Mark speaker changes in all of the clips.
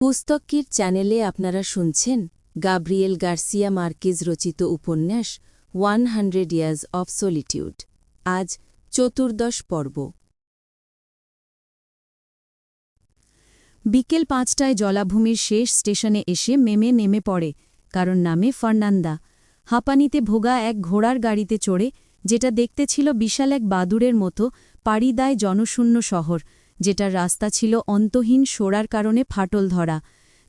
Speaker 1: পুস্তকটির চ্যানেলে আপনারা শুনছেন গাব্রিয়েল গার্সিয়া মার্কেজ রচিত উপন্যাস 100 ইয়ার্স অফ সলিটিউড। আজ চতুর্দশ পর্ব। বিকেল 5টায় জলাভূমির শেষ স্টেশনে এসে মেমে নেমে পড়ে, কারণ নামে ফার্নান্দা। হাঁপানিতে ভোগা এক ঘোড়ার গাড়িতে চড়ে, যেটা দেখতে ছিল বিশাল এক বাদুড়ের মতো, পাড়ি দেয় জনশূন্য শহর, যেটার রাস্তা ছিল অন্তহীন সোরার কারণে ফাটল ধরা,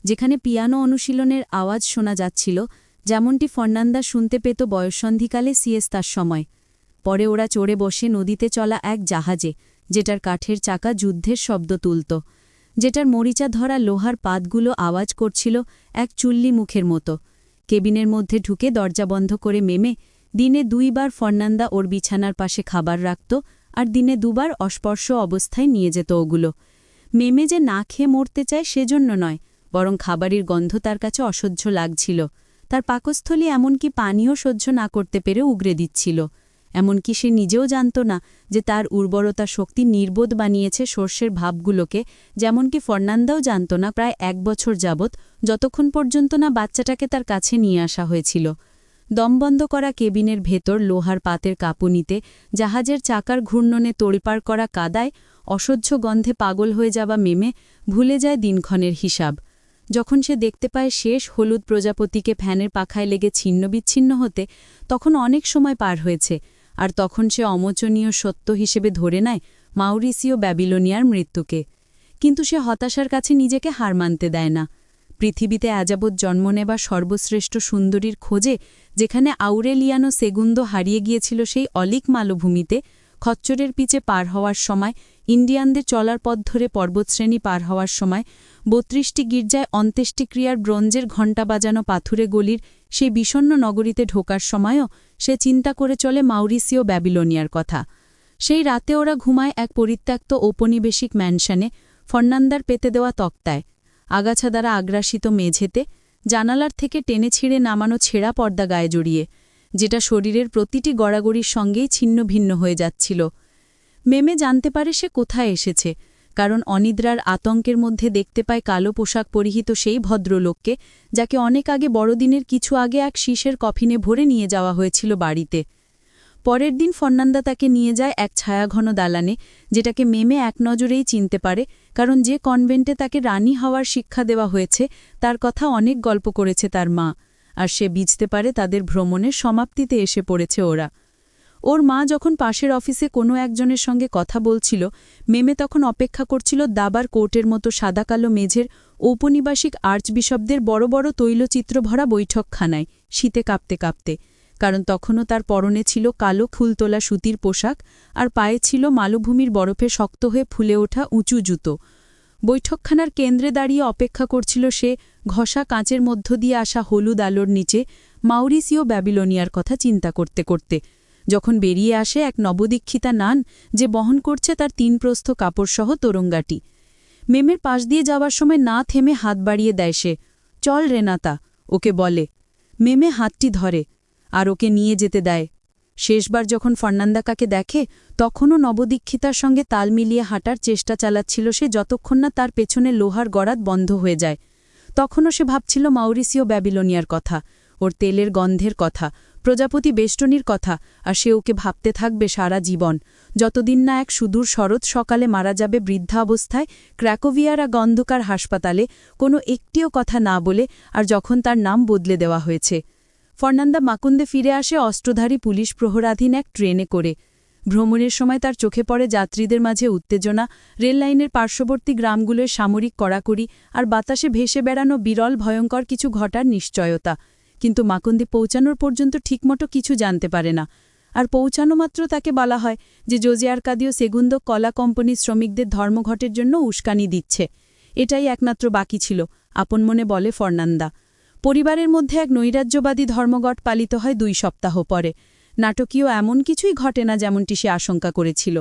Speaker 1: যেখানে পিয়ানো অনুশীলনের আওয়াজ শোনা যাচ্ছিল, যেমনটি ফার্নান্দা শুনতে পেত বয়ঃসন্ধিকালে সিয়েস্তার সময়। পরে ওরা চড়ে বসে নদীতে চলা এক জাহাজে, যেটার কাঠের চাকা যুদ্ধের শব্দ তুলত, যেটার মরিচা ধরা লোহার পাতগুলো আওয়াজ করছিল এক চুল্লি মুখের মতো। কেবিনের মধ্যে ঢুকে দরজা বন্ধ করে মেমে দিনে 2 বার ফার্নান্দা ওর বিছানার পাশে খাবার রাখত, আর দিনে 2 বার অস্পর্শ অবস্থায় নিয়ে যেত ওগুলো। মেমে যে না খেয়ে মরতে চায় সেজন্য নয়, বরং খাবারের গন্ধ তার কাছে অসহ্য লাগছিল। তার পাকস্থলী এমনকি পানিও সহ্য না করতে পেরে উগরে দিচ্ছিল। এমনকি সে নিজেও জানত না যে তার উর্বরতা শক্তি নির্বোধ বানিয়েছে সর্ষের ভাবগুলোকে, যেমনকি ফার্নান্দাও জানত না প্রায় 1 বছর যাবৎ, যতক্ষণ পর্যন্ত না বাচ্চাটাকে তার কাছে নিয়ে আসা হয়েছিল। দমবন্ধ করা কেবিনের ভেতর লোহার পাতের কাঁপুনিতে, জাহাজের চাকার ঘূর্ণনে তোড়পাড় করা কাদায়, অসহ্য গন্ধে পাগল হয়ে যাওয়া মেমে ভুলে যায় দিনক্ষণের হিসাব। যখন সে দেখতে পায় শেষ হলুদ প্রজাপতিকে ফ্যানের পাখায় লেগে ছিন্নবিচ্ছিন্ন হতে, তখন অনেক সময় পার হয়েছে, আর তখন সে অমোচনীয় সত্য হিসেবে ধরে নেয় মাউরিসিও ব্যাবিলনিয়ার মৃত্যুকে। কিন্তু সে হতাশার কাছে নিজেকে হার মানতে দেয় না। পৃথিবীতে আযাবৎ জন্ম নেবার সর্বশ্রেষ্ঠ সুন্দরীর খোঁজে, যেখানে আউরেলিয়ানো সেগুন্দো হারিয়ে গিয়েছিল সেই অলিক মালভূমিতে, খচ্চরের পিচে পার হওয়ার সময়, ইন্ডিয়ানদের চলার পথ ধরে পর্বতশ্রেণী পার হওয়ার সময়, 32টি গির্জায় অন্ত্যেষ্টিক্রিয়ার ব্রোঞ্জের ঘণ্টা বাজানো পাথুরে গলির সেই বিষণ্ন নগরীতে ঢোকার সময়ও সে চিন্তা করে চলে মাউরিসিও ব্যাবিলনিয়ার কথা। সেই রাতে ওরা ঘুমায় এক পরিত্যক্ত ঔপনিবেশিক ম্যানশনে, ফার্নান্দার পেতে দেওয়া তক্তায়, আগাছা দ্বারা আগ্রাসিত মেঝেতে, জানালার থেকে টেনে ছিঁড়ে নামানো ছেঁড়া পর্দা গায়ে জড়িয়ে, যেটা শরীরের প্রতিটি গড়াগড়ির সঙ্গেই ছিন্ন ভিন্ন হয়ে যাচ্ছিল। মেমে জানতে পারে সে কোথায় এসেছে, কারণ অনিদ্রার আতঙ্কের মধ্যে দেখতে পায় কালো পোশাক পরিহিত সেই ভদ্রলোককে, যাকে অনেক আগে বড়দিনের কিছু আগে এক শীষের কফিনে ভরে নিয়ে যাওয়া হয়েছিল বাড়িতে। পরের দিন ফার্নান্দা তাকে নিয়ে যায় এক ছায়াঘন দালানে, যেটাকে মেমে এক নজরেই চিনতে পারে, কারণ যে কনভেন্টে তাকে রানী হওয়ার শিক্ষা দেওয়া হয়েছে তার কথা অনেক গল্প করেছে তার মা, আর সে বুঝতে পারে তাদের ভ্রমণের সমাপ্তিতে এসে পড়েছে ওরা। ওর মা যখন পাশের অফিসে কোনো একজনের সঙ্গে কথা বলছিল, মেমে তখন অপেক্ষা করছিল দাবার কোর্টের মতো সাদাকালো মেঝের ঔপনিবাসিক আর্চবিশপদের বড় বড় তৈলচিত্র ভরা বৈঠকখানায়, শীতে কাঁপতে কাঁপতে, কারণ তখনও তার পরনে ছিল কালো ফুলতোলা সুতির পোশাক, আর পায়ে ছিল মালভূমির বরফে শক্ত হয়ে ফুলে ওঠা উঁচু জুতো। বৈঠকখানার কেন্দ্রে দাঁড়িয়ে অপেক্ষা করছিল সে, ঘষা কাঁচের মধ্য দিয়ে আসা হলুদ আলোর নিচে মাউরিসিও ব্যাবিলনিয়ার কথা চিন্তা করতে করতে, যখন বেরিয়ে আসে এক নবদীক্ষিতা নান, যে বহন করছে তার 3 প্রস্থ কাপড়সহ তোরঙ্গাটি। মেমের পাশ দিয়ে যাওয়ার সময় না থেমে হাত বাড়িয়ে দেয় সে। চল রেনাতা, ওকে বলে। মেমে হাতটি ধরে, আর ওকে নিয়ে যেতে দেয়। শেষবার যখন ফার্নান্দাকে দেখে, তখনও নবদীক্ষিতার সঙ্গে তাল মিলিয়ে হাঁটার চেষ্টা চালাচ্ছিল সে, যতক্ষণ না তার পেছনে লোহার গরাদ বন্ধ হয়ে যায়। তখনও সে ভাবছিল মাউরিসিও ব্যাবিলনিয়ার কথা, ওর তেলের গন্ধের কথা, প্রজাপতি বেষ্টনীর কথা, আর সে ওকে ভাবতে থাকবে সারা জীবন, যতদিন না এক সুদূর শরৎ সকালে মারা যাবে বৃদ্ধা অবস্থায় ক্র্যাকোভিয়ারা গন্ধকার হাসপাতালে, কোনো একটিও কথা না বলে, আর যখন তার নাম বদলে দেওয়া হয়েছে। ফার্নান্দা মাকুন্দে ফিরে আসে অস্ত্রধারী পুলিশ প্রহরাধীন এক ট্রেনে করে। ভ্রমণের সময় তার চোখে পড়ে যাত্রীদের মাঝে উত্তেজনা, রেললাইনের পার্শ্ববর্তী গ্রামগুলোর সামরিক কড়াকড়ি, আর বাতাসে ভেসে বেড়ানো বিরল ভয়ঙ্কর কিছু ঘটার নিশ্চয়তা। কিন্তু মাকুন্দে পৌঁছানোর পর্যন্ত ঠিকমতো কিছু জানতে পারে না। আর পৌঁছানো মাত্র তাকে বলা হয় যে জোজে আর্কাদিও সেগুন্দো কলা কোম্পানির শ্রমিকদের ধর্মঘটের জন্য উস্কানি দিচ্ছে। এটাই একমাত্র বাকি ছিল, আপন মনে বলে ফার্নান্দা। পরিবারের মধ্যে এক নৈরাজ্যবাদী ধর্মঘট পালিত হয় 2 সপ্তাহ পরে। নাটকীয় এমন কিছুই ঘটে না যেমনটি সে আশঙ্কা করেছিল।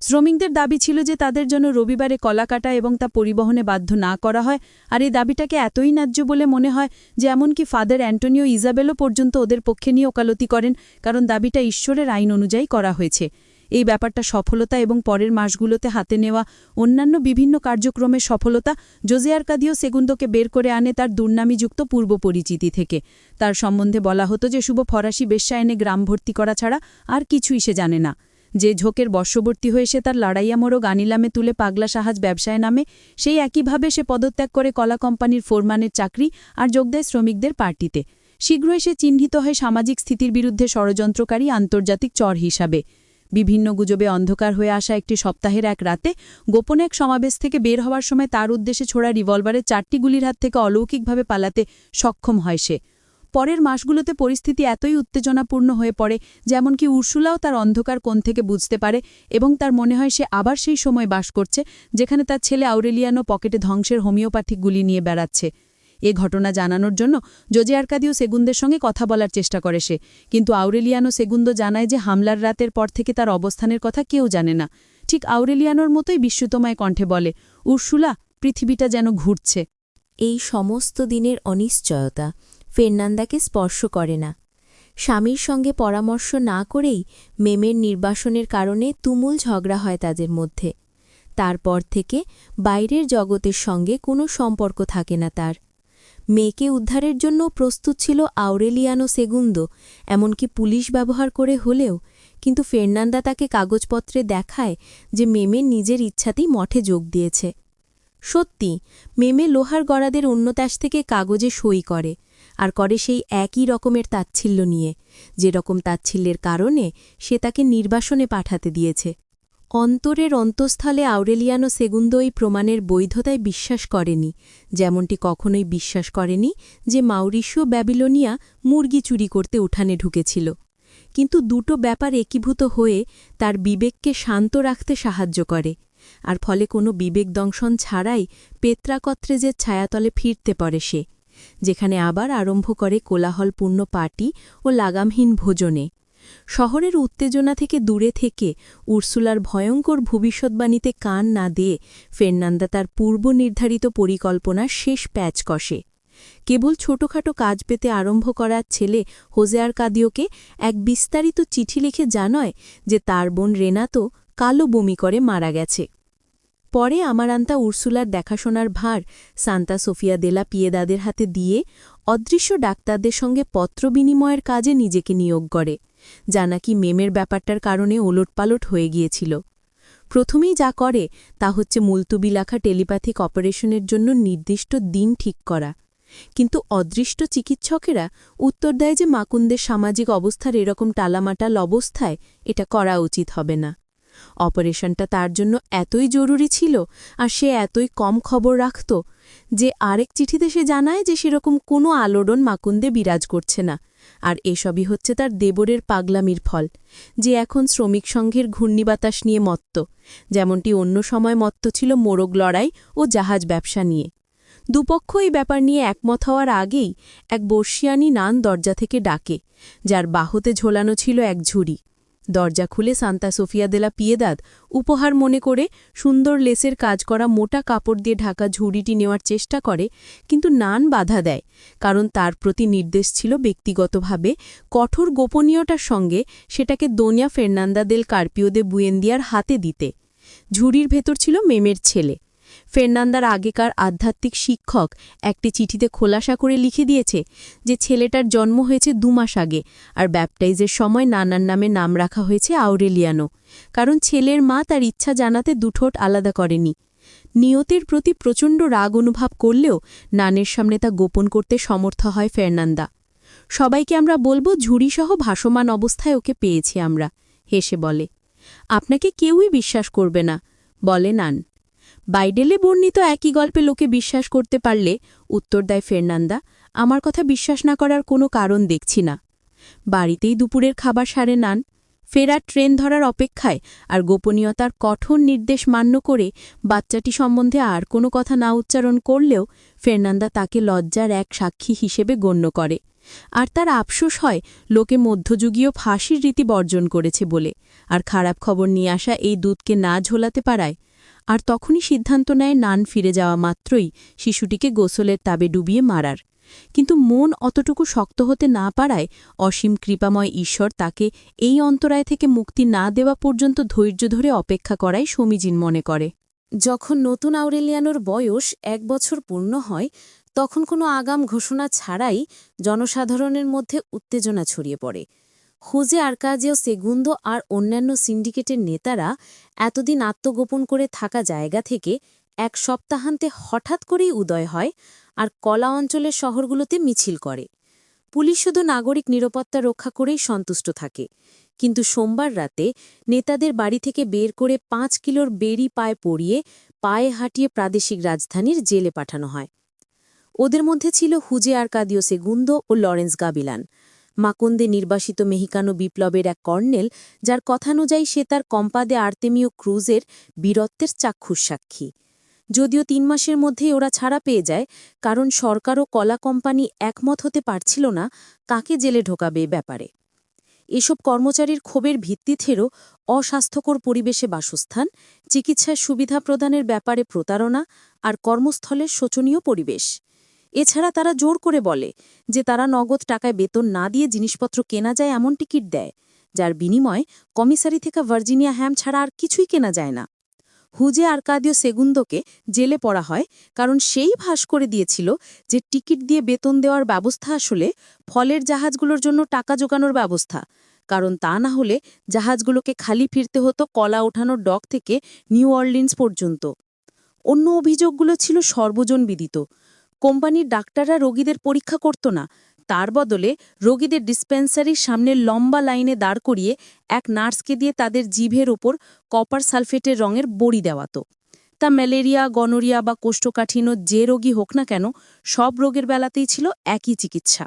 Speaker 1: শ্রমিকদের দাবি ছিল যে তাদের জন্য রবিবারে কলা কাটা এবং তা পরিবহনে বাধ্য না করা হয়, আর এই দাবিটাকে এতই ন্যায্য বলে মনে হয় যে এমনকি ফাদার অ্যান্টোনিও ইজাবেলো পর্যন্ত ওদের পক্ষে নিয়ে ওকালতি করেন, কারণ দাবিটা ঈশ্বরের আইন অনুযায়ী করা হয়েছে। এই ব্যাপারটা সফলতা এবং পরের মাসগুলোতে হাতে নেওয়া অন্যান্য বিভিন্ন কার্যক্রমের সফলতা জোজে আর্কাদিও সেগুন্দোকে বের করে আনে তার দুর্নামিযুক্ত পূর্ব পরিচিতি থেকে। তার সম্বন্ধে বলা হতো যে শুভ ফরাসি বেশ্যা এনে গ্রাম ভর্তি করা ছাড়া আর কিছুই সে জানে না। যে ঝোঁকের বর্ষবর্তী হয়ে সে তার লড়াইয়ামরো গানিলামে তুলে পাগলা সাহাজ ব্যবসায় নামে, সেই একইভাবে সে পদত্যাগ করে কলা কোম্পানির ফোরম্যানের চাকরি আর যোগ দেয় শ্রমিকদের পার্টিতে। শীঘ্রই সে চিহ্নিত হয় সামাজিক স্থিতির বিরুদ্ধে ষড়যন্ত্রকারী আন্তর্জাতিক চর হিসাবে। বিভিন্ন গুজবে অন্ধকার হয়ে আসা একটি সপ্তাহের এক রাতে গোপনে এক সমাবেশ থেকে বের হওয়ার সময় তার উদ্দেশ্যে ছোড়া রিভলভারের 4টি গুলির হাত থেকে অলৌকিকভাবে পালাতে সক্ষম হয় সে। পরের মাসগুলোতে পরিস্থিতি এতই উত্তেজনাপূর্ণ হয়ে পড়ে যেমনকি উর্সুলাও তার অন্ধকার কোণ থেকে বুঝতে পারে এবং তার মনে হয় সে আবার সেই সময় বাস করছে যেখানে তার ছেলে আউরেলিয়ানো পকেটে ধ্বংসের হোমিওপ্যাথিক গুলি নিয়ে বেড়াচ্ছে। এ ঘটনা জানানোর জন্য জোজে আর্কাদিও সেগুন্দের সঙ্গে কথা বলার চেষ্টা করে সে, কিন্তু আউরেলিয়ানো সেগুন্দো জানায় যে হামলার রাতের পর থেকে তার অবস্থানের কথা কেউ জানে না। ঠিক আউরেলিয়ানোর মতোই বিস্মিতময় কণ্ঠে বলে, উর্সুলা, পৃথিবীটা যেন ঘুরছে।
Speaker 2: এই সমস্ত দিনের অনিশ্চয়তা ফের্নান্দাকে স্পর্শ করে না। স্বামীর সঙ্গে পরামর্শ না করেই মেমের নির্বাসনের কারণে তুমুল ঝগড়া হয় তাদের মধ্যে। তারপর থেকে বাইরের জগতের সঙ্গে কোনো সম্পর্ক থাকে না তার। মেয়েকে উদ্ধারের জন্য প্রস্তুত ছিল আউরেলিয়ানো সেগুন্দো, এমনকি পুলিশ ব্যবহার করে হলেও, কিন্তু ফের্নান্দা তাকে কাগজপত্রে দেখায় যে মেমে নিজের ইচ্ছাতেই মঠে যোগ দিয়েছে। সত্যি, মেমে লোহার গড়াদের উন্নতাস থেকে কাগজে সই করে, আর করে সেই একই রকমের তাচ্ছিল্য নিয়ে, যেরকম তাচ্ছিল্যের কারণে সে তাকে নির্বাসনে পাঠাতে দিয়েছে। অন্তরের অন্তঃস্থলে আউরেলিয়ানো সেগুন্দো এই প্রমাণের বৈধতায় বিশ্বাস করেনি, যেমনটি কখনোই বিশ্বাস করেনি যে মাউরিশীয় ব্যাবিলনিয়া মুরগি চুরি করতে উঠানে ঢুকেছিল। কিন্তু দুটো ব্যাপার একীভূত হয়ে তার বিবেককে শান্ত রাখতে সাহায্য করে, আর ফলে কোনো বিবেক দংশন ছাড়াই পেত্রাকত্রেজের ছায়াতলে ফিরতে পারে সে, যেখানে আবার আরম্ভ করে কোলাহলপূর্ণ পার্টি ও লাগামহীন ভোজনে। শহরের উত্তেজনা থেকে দূরে থেকে উর্সুলার ভয়ঙ্কর ভবিষ্যৎবাণীতে কান না দিয়ে ফের্নান্দা তার পূর্ব নির্ধারিত পরিকল্পনার শেষ প্যাচ কষে। কেবল ছোটখাটো কাজ পেতে আরম্ভ করার ছেলে হোজে আর্কাদিওকে এক বিস্তারিত চিঠি লিখে জানায় যে তার বোন রেনাতো কালো বমি করে মারা গেছে। পরে আমারান্তা উর্সুলার দেখাশোনার ভার সান্তা সোফিয়া দেলা পিয়েদাদের হাতে দিয়ে অদৃশ্য ডাক্তারদের সঙ্গে পত্র বিনিময়ের কাজে নিজেকে নিয়োগ করে, যা নাকি মেমের ব্যাপারটার কারণে ওলটপালট হয়ে গিয়েছিল। প্রথমেই যা করে তা হচ্ছে মুলতুবি লেখা টেলিপ্যাথিক অপারেশনের জন্য নির্দিষ্ট দিন ঠিক করা, কিন্তু অদৃষ্ট চিকিৎসকেরা উত্তর দেয় যে মাকুন্দের সামাজিক অবস্থার এরকম টালামাটাল অবস্থায় এটা করা উচিত হবে না। অপারেশনটা তার জন্য এতই জরুরি ছিল আর সে এতই কম খবর রাখত যে আরেক চিঠিতে সে জানায় যে সেরকম কোনো আলোড়ন মাকুন্দে বিরাজ করছে না, আর এসবই হচ্ছে তার দেবরের পাগলামির ফল, যে এখন শ্রমিক সংঘের ঘূর্ণিবাতাস নিয়ে মত্ত, যেমনটি অন্য সময় মত্ত ছিল মোরগ লড়াই ও জাহাজ ব্যবসা নিয়ে। দুপক্ষ এই ব্যাপার নিয়ে একমত হওয়ার আগেই এক বর্ষিয়ানি নান দরজা থেকে ডাকে, যার বাহুতে ঝোলানো ছিল এক ঝুড়ি। দরজা খুলে সান্তা সোফিয়া দেলা পিয়েদাদ উপহার মনে করে সুন্দর লেসের কাজ করা মোটা কাপড় দিয়ে ঢাকা ঝুড়িটি নেওয়ার চেষ্টা করে, কিন্তু নান বাধা দেয়, কারণ তার প্রতি নির্দেশ ছিল ব্যক্তিগতভাবে কঠোর গোপনীয়তার সঙ্গে সেটাকে দোনিয়া ফের্নান্দা দেল কার্পিও দে বুয়েন্দিয়ার হাতে দিতে। ঝুড়ির ভেতর ছিল মেমের ছেলে। ফের্নান্দার আগেকার আধ্যাত্মিক শিক্ষক একটি চিঠিতে খোলাসা করে লিখে দিয়েছে যে ছেলেটার জন্ম হয়েছে 2 মাস আগে, আর ব্যাপটাইজের সময় নানার নামে নাম রাখা হয়েছে আউরেলিয়ানো, কারণ ছেলের মা তার ইচ্ছা জানাতে দুঠোঁট আলাদা করেনি। নিয়তির প্রতি প্রচণ্ড রাগ অনুভব করলেও নানের সামনে তা গোপন করতে সমর্থ হয় ফের্নান্দা। সবাইকে আমরা বলবো ঝুড়িসহ ভাসমান অবস্থায় ওকে পেয়েছি আমরা, হেসে বলে। আপনাকে কেউই বিশ্বাস করবে না, বলে নান। বাইডেলে বর্ণিত একই গল্পে লোকে বিশ্বাস করতে পারলে, উত্তর দেয় ফের্নান্দা, আমার কথা বিশ্বাস না করার কোনো কারণ দেখছি না। বাড়িতেই দুপুরের খাবার সারে নান। ফেরার ট্রেন ধরার অপেক্ষায় আর গোপনীয়তার কঠোর নির্দেশ মান্য করে বাচ্চাটি সম্বন্ধে আর কোনো কথা না উচ্চারণ করলেও ফের্নান্দা তাকে লজ্জার এক সাক্ষী হিসেবে গণ্য করে, আর তার আফসোস হয় লোকে মধ্যযুগীয় ফাঁসির রীতি বর্জন করেছে বলে, আর খারাপ খবর নিয়ে আসা এই দুধকে না ঝোলাতে পারায়। আর তখনই সিদ্ধান্ত নেয় নান ফিরে যাওয়া মাত্রই শিশুটিকে গোসলের তাবে ডুবিয়ে মারার,
Speaker 1: কিন্তু মন অতটুকু শক্ত হতে না পারায় অসীম কৃপাময় ঈশ্বর তাকে এই অন্তরায় থেকে মুক্তি না দেওয়া পর্যন্ত ধৈর্য ধরে অপেক্ষা করাই সমীচীন মনে করে। যখন নতুন আউরেলিয়ানোর বয়স 1 বছর পূর্ণ হয়, তখন কোনো আগাম ঘোষণা ছাড়াই জনসাধারণের মধ্যে উত্তেজনা ছড়িয়ে পড়ে। হোজে আর্কাদিও সেগুন্দো আর অন্যান্য সিন্ডিকেটের নেতারা এতদিন আত্মগোপন করে থাকা জায়গা থেকে এক সপ্তাহান্তে হঠাৎ করেই উদয় হয় আর কলা অঞ্চলের শহরগুলোতে মিছিল করে। পুলিশ শুধু নাগরিক নিরাপত্তা রক্ষা করেই সন্তুষ্ট থাকে, কিন্তু সোমবার রাতে নেতাদের বাড়ি থেকে বের করে 5 কিলোর বেরি পায়ে পরিয়ে পায়ে হাঁটিয়ে প্রাদেশিক রাজধানীর জেলে পাঠানো হয়। ওদের মধ্যে ছিল হুজে আর্কাদিও সেগুন্দো ও লরেন্স গাবিলান, মাকন্দে নির্বাসিত মেহিকানো বিপ্লবের এক কর্নেল, যার কথানুযায়ী সে তার কম্পাদে আর্তেমিও ক্রুজের বীরত্বের চাক্ষুষ সাক্ষী। যদিও 3 মাসের মধ্যেই ওরা ছাড়া পেয়ে যায়, কারণ সরকার ও কলা কোম্পানি একমত হতে পারছিল না কাকে জেলে ঢোকাবে ব্যাপারে। এসব কর্মচারীর ক্ষোভের ভিত্তি ছিল অস্বাস্থ্যকর পরিবেশে বাসস্থান, চিকিৎসার সুবিধা প্রদানের ব্যাপারে প্রতারণা আর কর্মস্থলের শোচনীয় পরিবেশ। এছাড়া তারা জোর করে বলে যে তারা নগদ টাকায় বেতন না দিয়ে জিনিসপত্র কেনা যায় এমন টিকিট দেয়, যার বিনিময়ে কমিসারি থেকে ভার্জিনিয়া হ্যাম ছাড়া আর কিছুই কেনা যায় না। হুজে আর্কাদিও সেগুন্দোকে জেলে পড়া হয় কারণ সেই ভাস করে দিয়েছিল যে টিকিট দিয়ে বেতন দেওয়ার ব্যবস্থা আসলে ফলের জাহাজগুলোর জন্য টাকা জোগানোর ব্যবস্থা, কারণ তা না হলে জাহাজগুলোকে খালি ফিরতে হতো কলা ওঠানোর ডক থেকে নিউ অর্লিন্স পর্যন্ত। অন্য অভিযোগগুলো ছিল সর্বজন বিদিত। কোম্পানির ডাক্তাররা রোগীদের পরীক্ষা করত না, তার বদলে রোগীদের ডিসপেন্সারির সামনে লম্বা লাইনে দাঁড় করিয়ে এক নার্সকে দিয়ে তাদের জিভের ওপর কপার সালফেটের রঙের বড়ি দেওয়াত। তা ম্যালেরিয়া, গনোরিয়া বা কোষ্ঠকাঠিন্য যে রোগী হোক না কেন, সব রোগের বেলাতেই ছিল একই চিকিৎসা।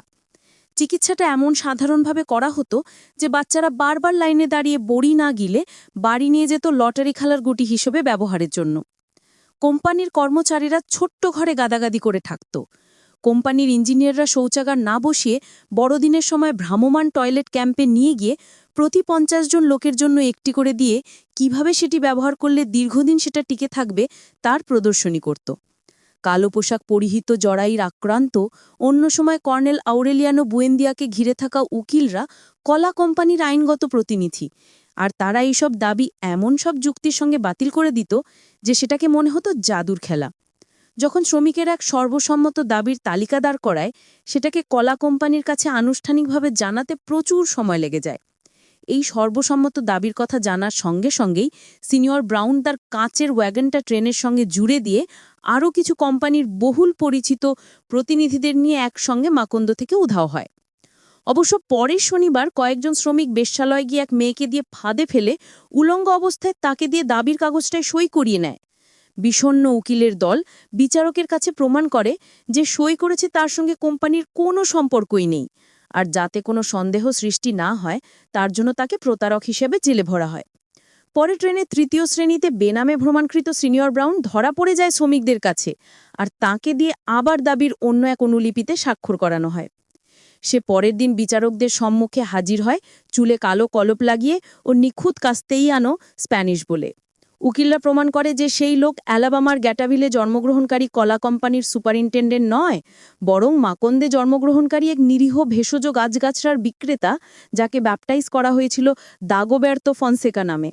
Speaker 1: চিকিৎসাটা এমন সাধারণভাবে করা হতো যে বাচ্চারা বারবার লাইনে দাঁড়িয়ে বড়ি না গিলে বাড়ি নিয়ে যেত লটারি খেলার গুটি হিসেবে ব্যবহারের জন্য। কোম্পানির কর্মচারীরা ছোট্ট ঘরে গাদাগাদি করে থাকত। কোম্পানির ইঞ্জিনিয়াররা শৌচাগার না বসিয়ে বড়দিনের সময় ভ্রাম্যমাণ টয়লেট ক্যাম্পে নিয়ে গিয়ে প্রতি 50 জন লোকের জন্য একটি করে দিয়ে কিভাবে সেটি ব্যবহার করলে দীর্ঘদিন সেটা টিকে থাকবে তার প্রদর্শনী করত। কালো পোশাক পরিহিত জরাইর আক্রান্ত অন্য সময় কর্নেল আউরেলিয়ানো বুয়েন্দিয়াকে ঘিরে থাকা উকিলরা কলা কোম্পানির আইনগত প্রতিনিধি, আর তারা এইসব দাবি এমন সব যুক্তির সঙ্গে বাতিল করে দিত যে সেটাকে মনে হতো জাদুর খেলা। যখন শ্রমিকের এক সর্বসম্মত দাবির তালিকা দাঁড় করায়, সেটাকে কলা কোম্পানির কাছে আনুষ্ঠানিকভাবে জানাতে প্রচুর সময় লেগে যায়। এই সর্বসম্মত দাবির কথা জানার সঙ্গে সঙ্গেই সিনিয়র ব্রাউন তার কাঁচের ওয়াগনটা ট্রেনের সঙ্গে জুড়ে দিয়ে আরও কিছু কোম্পানির বহুল পরিচিত প্রতিনিধিদের নিয়ে একসঙ্গে মাকন্দ থেকে উধাও হয়। অবশ্য পরের শনিবার কয়েকজন শ্রমিক বেশ্যালয়ে গিয়ে এক মেয়েকে দিয়ে ফাঁদে ফেলে উলঙ্গ অবস্থায় তাকে দিয়ে দাবির কাগজটায় সই করিয়ে নেয়। বিষণ্ণ উকিলের দল বিচারকের কাছে প্রমাণ করে যে সই করেছে তার সঙ্গে কোম্পানির কোনো সম্পর্কই নেই, আর যাতে কোনো সন্দেহ সৃষ্টি না হয় তার জন্য তাকে প্রতারক হিসেবে জেলে ভরা হয়। পরে ট্রেনে 3য় শ্রেণীতে বেনামে ভ্রমণকৃত সিনিয়র ব্রাউন ধরা পড়ে যায় শ্রমিকদের কাছে, আর তাকে দিয়ে আবার দাবির অন্য এক অনুলিপিতে স্বাক্ষর করানো হয়। সে পরের দিন বিচারকদের সম্মুখে হাজির হয় চুলে কালো কলপ লাগিয়ে ও নিখুঁত কাস্তেইয়ানো স্প্যানিশ বলে। উকিলরা প্রমাণ করে যে সেই লোক অ্যালাবামার গ্যাটাভিলে জন্মগ্রহণকারী কলা কোম্পানির সুপারিনটেন্ডেন্ট নয়, বরং মাকন্দে জন্মগ্রহণকারী এক নিরীহ ভেষজ গাছগাছড়ার বিক্রেতা, যাকে ব্যাপটাইজ করা হয়েছিল দাগোবের্তো ফনসেকা নামে।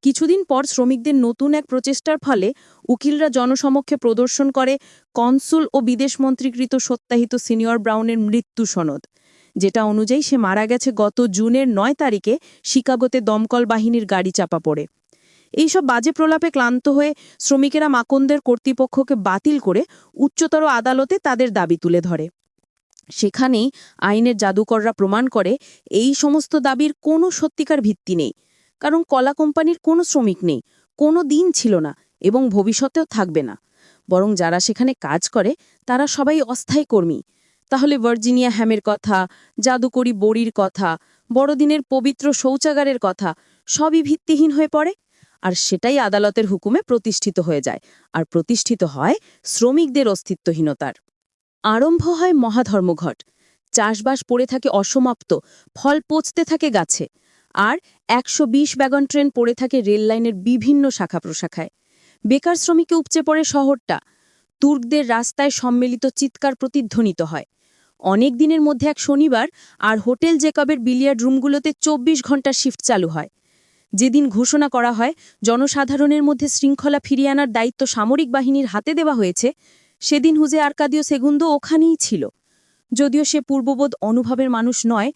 Speaker 1: কিছুদিন পর শ্রমিকদের নতুন এক প্রচেষ্টার ফলে উকিলরা জনসমক্ষে প্রদর্শন করে কনসুল ও বিদেশমন্ত্রীকৃত সত্যাহিত সিনিয়র ব্রাউনের মৃত্যু সনদ, যেটা অনুযায়ী সে মারা গেছে গত জুনের 9 তারিখে শিকাগোতে দমকল বাহিনীর গাড়ি চাপা পড়ে। এইসব বাজে প্রলাপে ক্লান্ত হয়ে শ্রমিকেরা মাকন্দের কর্তৃপক্ষকে বাতিল করে উচ্চতর আদালতে তাদের দাবি তুলে ধরে। সেখানেই আইনের জাদুকররা প্রমাণ করে এই সমস্ত দাবির কোনো সত্যিকার ভিত্তি নেই, কারণ কলা কোম্পানির কোনো শ্রমিক নেই, কোনো দিন ছিল না এবং ভবিষ্যতেও থাকবে না। বরং যারা সেখানে কাজ করে তারা সবাই অস্থায়ী কর্মী। তাহলে ভার্জিনিয়া হ্যামের কথা, জাদুকরি বড়ির কথা, বড়দিনের পবিত্র শৌচাগারের কথা সবই ভিত্তিহীন হয়ে পড়ে, আর সেটাই আদালতের হুকুমে প্রতিষ্ঠিত হয়ে যায়, আর প্রতিষ্ঠিত হয় শ্রমিকদের অস্তিত্বহীনতার। আরম্ভ হয় মহাধর্মঘট। চাষবাস পড়ে থাকে অসমাপ্ত, ফল পচতে থাকে গাছে, আর 120 ব্যাগন ট্রেন পড়ে থাকে রেললাইনের বিভিন্ন শাখা প্রশাখায়। বেকার শ্রমিকে উপচে পড়ে শহরটা। তুর্কদের রাস্তায় সম্মিলিত চিৎকার প্রতিধ্বনিত হয়। অনেক দিনের মধ্যে এক শনিবার আর হোটেল জেকবের বিলিয়ার্ড রুমগুলোতে ২৪ ঘন্টার শিফট চালু হয়। যেদিন ঘোষণা করা হয় জনসাধারণের মধ্যে শৃঙ্খলা ফিরিয়ে আনার দায়িত্ব সামরিক বাহিনীর হাতে দেওয়া হয়েছে, সেদিন হুজে আর্কাদিও সেগুন্দো ওখানেই ছিল। যদিও সে পূর্ববোধ অনুভবের মানুষ নয়,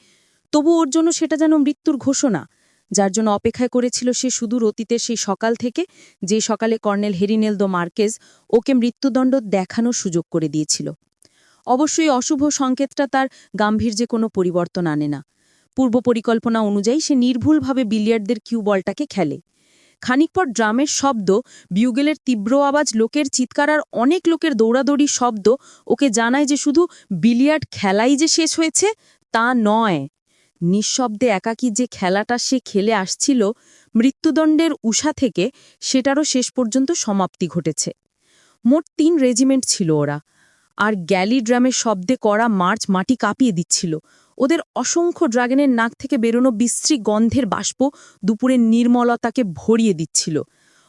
Speaker 1: তবু ওর জন্য সেটা যেন মৃত্যুর ঘোষণা, যার জন্য অপেক্ষায় করেছিল সে সুদূর অতীতের সেই সকাল থেকে, যে সকালে কর্নেল হেরিনেলদো মার্কেজ ওকে মৃত্যুদণ্ড দেখানোর সুযোগ করে দিয়েছিল। অবশ্যই অশুভ সংকেতটা তার গাম্ভীর্যে কোনো পরিবর্তন আনে না। পূর্ব পরিকল্পনা অনুযায়ী সে নির্ভুলভাবে বিলিয়ার্ডদের কিউ বলটাকে খেলে। খানিক পর ড্রামের শব্দ, বিউগেলের তীব্র আওয়াজ, লোকের চিৎকার আর অনেক লোকের দৌড়াদৌড়ির শব্দ ওকে জানায় যে শুধু বিলিয়ার্ড খেলাই যে শেষ হয়েছে তা নয়। নিঃশব্দে একাকী যে খেলাটা সে খেলে আসছিল মৃত্যুদণ্ডের উষা থেকে, সেটারও শেষ পর্যন্ত সমাপ্তি ঘটেছে। মোট ৩ রেজিমেন্ট ছিল ওরা, আর গ্যালি ড্রামের শব্দে করা মার্চ মাটি কাঁপিয়ে দিচ্ছিল। ওদের অসংখ্য ড্রাগনের নাক থেকে বেরোনো বিশ্রী গন্ধের বাষ্প দুপুরের নির্মলতাকে ভরিয়ে দিচ্ছিল।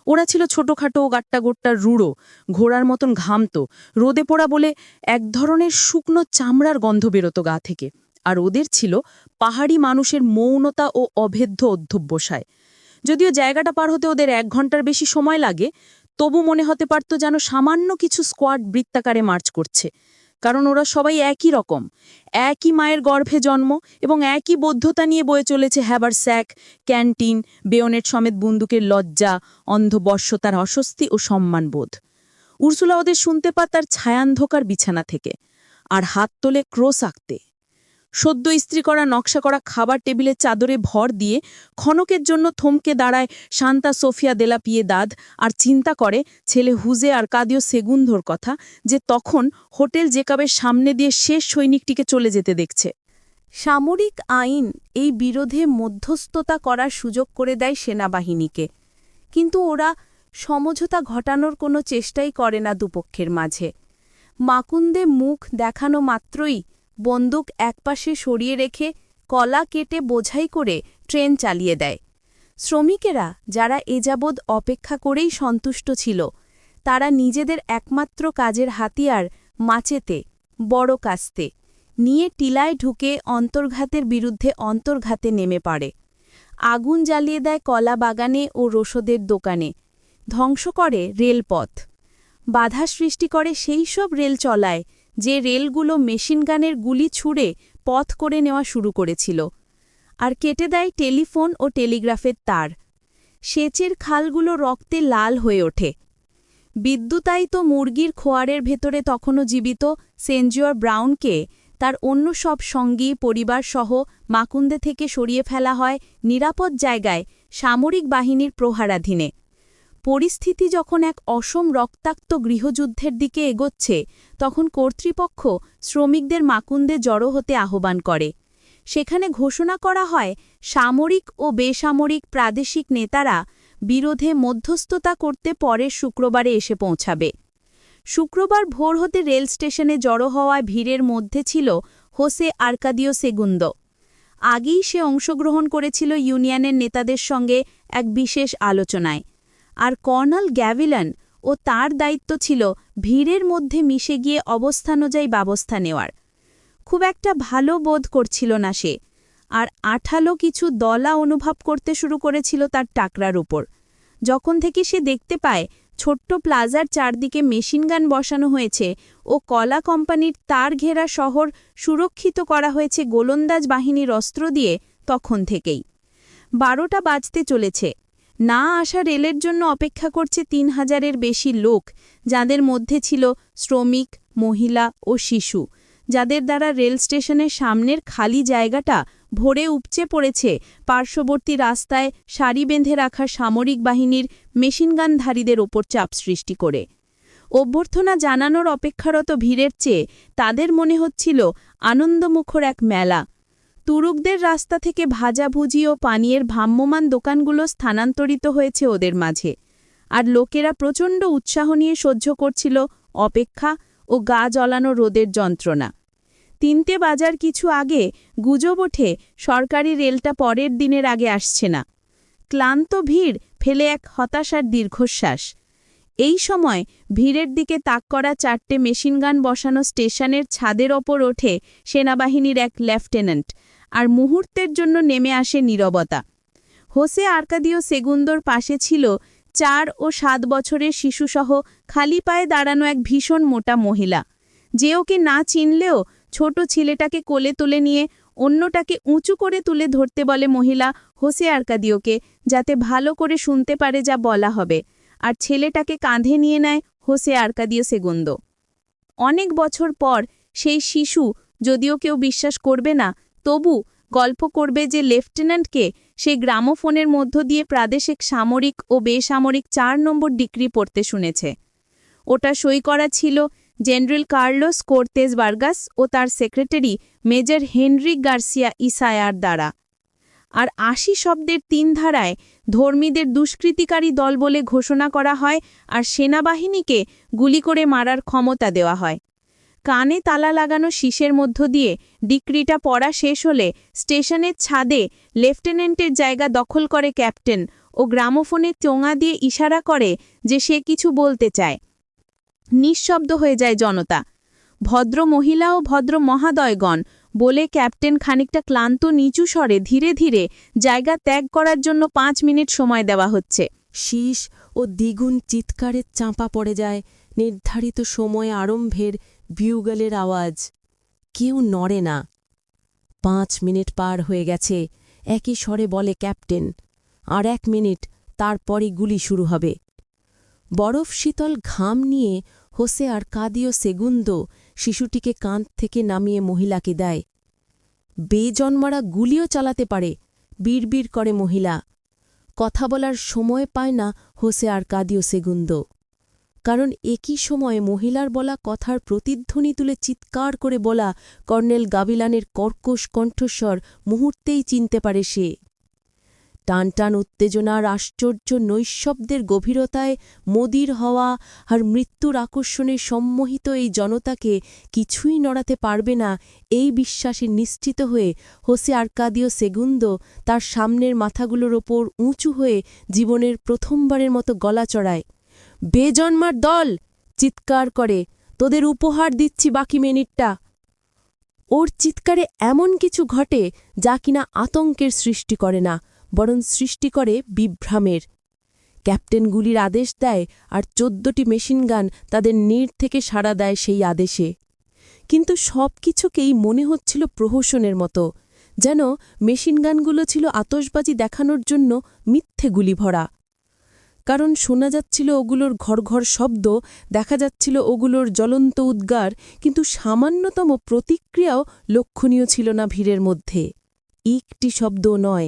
Speaker 1: ওরা ছিল ছোটখাটো গাট্টাগোট্টা রুড়ো, ঘোড়ার মতন ঘামত, রোদে পোড়া বলে এক ধরনের শুকনো চামড়ার গন্ধ বেরোত গা থেকে। আর ওদের ছিল পাহাড়ি মানুষের মৌনতা ও অভেদ্য অধ্যবসায়। যদিও জায়গাটা পার হতে ওদের ১ ঘন্টার বেশি সময় লাগে, তবু মনে হতে পারত যেন সামান্য কিছু স্কোয়াড বৃত্তাকারে মার্চ করছে। কারণ ওরা সবাই একই রকম, একই মায়ের গর্ভে জন্ম এবং একই বদ্ধতা নিয়ে বয়ে চলেছে হ্যাবারস্যাক, ক্যান্টিন, বেয়নেট সমেত বন্দুকের লজ্জা, অন্ধবশ্যতার অস্বস্তি ও সম্মানবোধ। উর্সুলা ওদের শুনতে পা তার ছায়ান্ধকার বিছানা থেকে, আর হাত তোলে ক্রোস আঁকতে। সদ্য ইস্ত্রি করা নকশা করা খাবার টেবিলের চাদরে ভর দিয়ে ক্ষণকের জন্য থমকে দাঁড়ায় শান্তা সোফিয়া দেলা পিয়েদাদ, আর চিন্তা করে ছেলে হুজে আর্কাদিও সেগুন্দোর কথা, যে তখন হোটেল জেকবের সামনে দিয়ে শেষ সৈনিকটিকে চলে যেতে দেখছে। সামরিক আইন এই বিরোধে মধ্যস্থতা করার সুযোগ করে দেয় সেনাবাহিনীকে, কিন্তু ওরা সমঝোতা ঘটানোর কোনো চেষ্টাই করে না দুপক্ষের মাঝে। মাকুন্দে মুখ দেখানো মাত্রই বন্দুক একপাশে সরিয়ে রেখে কলা কেটে বোঝাই করে ট্রেন চালিয়ে দেয়। শ্রমিকেরা, যারা এযাবৎ অপেক্ষা করেই সন্তুষ্ট ছিল, তারা নিজেদের একমাত্র কাজের হাতিয়ার মাচেতে, বড় কাস্তে নিয়ে টিলায় ঢুকে অন্তর্ঘাতের বিরুদ্ধে অন্তর্ঘাতে নেমে পড়ে। আগুন জ্বালিয়ে দেয় কলা বাগানে ও রসদের দোকানে, ধ্বংস করে রেলপথ, বাধা সৃষ্টি করে সেই সব রেল চলায় যে রেলগুলো মেশিনগানের গুলি ছুঁড়ে পথ করে নেওয়া শুরু করেছিল, আর কেটে দেয় টেলিফোন ও টেলিগ্রাফের তার। সেচের খালগুলো রক্তে লাল হয়ে ওঠে। বিদ্যুতায়িত মুরগির খোয়ারের ভেতরে তখনও জীবিত সেনজিওর ব্রাউনকে তার অন্য সব সঙ্গী পরিবারসহ মাকুন্দে থেকে সরিয়ে ফেলা হয় নিরাপদ জায়গায় সামরিক বাহিনীর প্রহারাধীনে। পরিস্থিতি যখন এক অসম রক্তাক্ত গৃহযুদ্ধের দিকে এগোচ্ছে, তখন কর্তৃপক্ষ শ্রমিকদের মাকুন্দে জড়ো হতে আহ্বান করে। সেখানে ঘোষণা করা হয় সামরিক ও বেসামরিক প্রাদেশিক নেতারা বিরোধে মধ্যস্থতা করতে পরের শুক্রবারে এসে পৌঁছাবে। শুক্রবার ভোর হতে রেল স্টেশনে জড়ো হওয়ায় ভিড়ের মধ্যে ছিল হোসে আর্কাদিও সেগুন্দো। আগেই সে অংশগ্রহণ করেছিল ইউনিয়নের নেতাদের সঙ্গে এক বিশেষ আলোচনায়, আর কর্নেল গ্যাভিলান ও তার দায়িত্ব ছিল ভিড়ের মধ্যে মিশে গিয়ে অবস্থানুযায়ী ব্যবস্থা নেওয়ার। খুব একটা ভালো বোধ করছিল না সে, আর আঠালো কিছু দলা অনুভব করতে শুরু করেছিল তার টাকরার উপর, যখন থেকে সে দেখতে পায় ছোট্ট প্লাজার চারদিকে মেশিনগান বসানো হয়েছে ও কলা কোম্পানির তার ঘেরা শহর সুরক্ষিত করা হয়েছে গোলন্দাজ বাহিনীর অস্ত্র দিয়ে। তখন থেকেই 12টা বাজতে চলেছে। না আসা রেলের জন্য অপেক্ষা করছে ৩,০০০-এর বেশি লোক, যাদের মধ্যে ছিল শ্রমিক, মহিলা ও শিশু, যাদের দ্বারা রেল স্টেশনের সামনের খালি জায়গাটা ভরে উপচে পড়েছে পার্শ্ববর্তী রাস্তায় সারি বেঁধে রাখা সামরিক বাহিনীর মেশিনগানধারীদের ওপর চাপ সৃষ্টি করে। অভ্যর্থনা জানানোর অপেক্ষারত ভিড়ের চেয়ে তাদের মনে হচ্ছিল আনন্দমুখর এক মেলা। তুরুকদের রাস্তা থেকে ভাজাভুজি ও পানীয়ের ভ্রাম্যমান দোকানগুলো স্থানান্তরিত হয়েছে ওদের মাঝে, আর লোকেরা প্রচণ্ড উৎসাহ নিয়ে সহ্য করছিল অপেক্ষা ও গা জ্বলানো রোদের যন্ত্রণা। 3টে বাজার কিছু আগে গুজব ওঠে সরকারি রেলটা পরের দিনের আগে আসছে না। ক্লান্ত ভিড় ফেলে এক হতাশার দীর্ঘশ্বাস। এই সময় ভিড়ের দিকে তাক করা 4টে মেশিনগান বসানো স্টেশনের ছাদের ওপর ওঠে সেনাবাহিনীর এক লেফটেন্যান্ট, আর মুহূর্তের জন্য নেমে আসে নীরবতা। হোসে আর্কাদিও সেগুন্দোর পাশে ছিল 4 ও 7 বছরের শিশুসহ খালি পায়ে দাঁড়ানো এক ভীষণ মোটা মহিলা, যে ওকে না চিনলেও ছোট ছেলেটাকে কোলে তুলে নিয়ে অন্যটাকে উঁচু করে তুলে ধরতে বলে মহিলা হোসে আর্কাদিওকে, যাতে ভালো করে শুনতে পারে যা বলা হবে, আর ছেলেটাকে কাঁধে নিয়ে নেয় হোসে আর্কাদিও সেগুন্দো। অনেক বছর পর সেই শিশু, যদিও কেউ বিশ্বাস করবে না, তবু গল্প করবে যে লেফটেন্যান্টকে সেই গ্রামোফোনের মধ্য দিয়ে প্রাদেশিক সামরিক ও বেসামরিক 4 নম্বর ডিক্রি পড়তে শুনেছে। ওটা সই করা ছিল জেনারেল কার্লোস কোর্তেজ বার্গাস ও তার সেক্রেটারি মেজর হেনরিক গার্সিয়া ইসায়ার দ্বারা। আর 80 শব্দের 3 ধারায় ধর্মীদের দুষ্কৃতিকারী দল বলে ঘোষণা করা হয়, আর সেনাবাহিনীকে গুলি করে মারার ক্ষমতা দেওয়া হয়। কানে তালা লাগানো শীষের মধ্য দিয়ে ডিক্রিটা পড়া শেষ হলে স্টেশনের ছাদে লেফটেন্যান্টের জায়গা দখল করে ক্যাপ্টেন ও গ্রামোফোনের চোঙা দিয়ে ইশারা করে যে সে কিছু বলতে চায়। নিঃশব্দ হয়ে যায় জনতা। ভদ্র মহিলা ও ভদ্র মহাদয়গণ বলে ক্যাপ্টেন খানিকটা ক্লান্ত নিচু স্বরে ধীরে ধীরে জায়গা ত্যাগ করার জন্য 5 মিনিট সময় দেওয়া হচ্ছে।
Speaker 3: শীষ ও দ্বিগুণ চিৎকারের চাঁপা পড়ে যায় নির্ধারিত সময় আরম্ভের বিউগলের আওয়াজ। কেউ নড়ে না। 5 মিনিট পার হয়ে গেছে, একই স্বরে বলে ক্যাপ্টেন। আর 1 মিনিট, তারপরই গুলি শুরু হবে। বরফ শীতল ঘাম নিয়ে হোসে আর্কাদিও সেগুন্দো শিশুটিকে কাঁধ থেকে নামিয়ে মহিলাকে দেয়। বেজন্মারা গুলিও চালাতে পারে, বিড়বিড় করে মহিলা। কথা বলার সময় পায় না হোসে আর্কাদিও সেগুন্দো, কারণ একই সময়ে মহিলার বলা কথার প্রতিধ্বনি তুলে চিৎকার করে বলা কর্নেল গাবিলানের কর্কশ কণ্ঠস্বর মুহূর্তেই চিনতে পারে সে। টান টান উত্তেজনার আশ্চর্য নৈশব্দের গভীরতায় মদির হওয়া আর মৃত্যুর আকর্ষণে সম্মোহিত এই জনতাকে কিছুই নড়াতে পারবে না, এই বিশ্বাসে নিশ্চিত হয়ে হোসে আর্কাদিও সেগুন্দো তার সামনের মাথাগুলোর ওপর উঁচু হয়ে জীবনের প্রথমবারের মতো গলা চড়ায়। বেজন্মার দল, চিৎকার করে, তোদের উপহার দিচ্ছি বাকি মিনিটটা। ওর চিৎকারে এমন কিছু ঘটে যা কিনা আতঙ্কের সৃষ্টি করে না, বরং সৃষ্টি করে বিভ্রামের। ক্যাপ্টেন গুলির আদেশ দেয়, আর 14টি মেশিনগান তাদের নীড় থেকে সাড়া দেয় সেই আদেশে। কিন্তু সব কিছুকেই মনে হচ্ছিল প্রহসনের মতো, যেন মেশিনগানগুলো ছিল আতশবাজি দেখানোর জন্য মিথ্যে গুলি ভরা। কারণ শোনা যাচ্ছিল ওগুলোর ঘর ঘর শব্দ, দেখা যাচ্ছিল ওগুলোর জ্বলন্ত উদ্গার, কিন্তু সামান্যতম প্রতিক্রিয়াও লক্ষণীয় ছিল না ভিড়ের মধ্যে। একটি শব্দও নয়,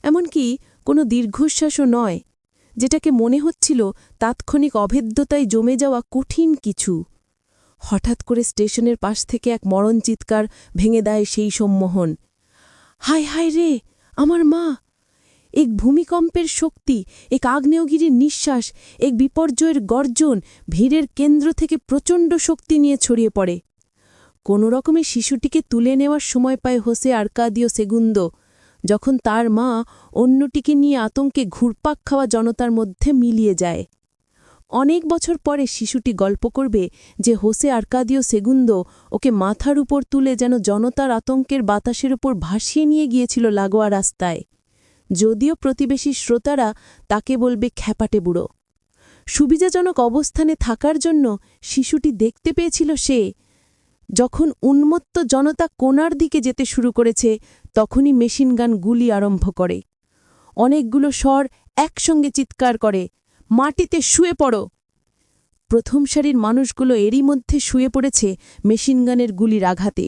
Speaker 3: এমনকি কোনো দীর্ঘশ্বাসও নয়, যেটাকে মনে হচ্ছিল তাৎক্ষণিক অভেদ্যতায় জমে যাওয়া কঠিন কিছু। হঠাৎ করে স্টেশনের পাশ থেকে এক মরণ চিৎকার ভেঙে দেয় সেই সম্মোহন। হায় হায় রে, আমার মা! এক ভূমিকম্পের শক্তি, এক আগ্নেয়গিরির নিঃশ্বাস, এক বিপর্যয়ের গর্জন ভিড়ের কেন্দ্র থেকে প্রচণ্ড শক্তি নিয়ে ছড়িয়ে পড়ে। কোনো রকমে শিশুটিকে তুলে নেওয়ার সময় পায় হোসে আর্কাদিও সেগুন্দো, যখন তার মা অন্যটিকে নিয়ে আতঙ্কে ঘুরপাক খাওয়া জনতার মধ্যে মিলিয়ে যায়। অনেক বছর পরে শিশুটি গল্প করবে যে হোসে আর্কাদিও সেগুন্দো ওকে মাথার উপর তুলে যেন জনতার আতঙ্কের বাতাসের উপর ভাসিয়ে নিয়ে গিয়েছিল লাগোয়া রাস্তায়। যদিও প্রতিবেশী শ্রোতারা তাকে বলবে খ্যাপাটে বুড়ো। সুবিধাজনক অবস্থানে থাকার জন্য শিশুটি দেখতে পেয়েছিল সে, যখন উন্মত্ত জনতা কোণার দিকে যেতে শুরু করেছে, তখনই মেশিনগান গুলি আরম্ভ করে। অনেকগুলো স্বর একসঙ্গে চিৎকার করে, মাটিতে শুয়ে পড়ো। প্রথম সারির মানুষগুলো এরই মধ্যে শুয়ে পড়েছে মেশিনগানের গুলির আঘাতে।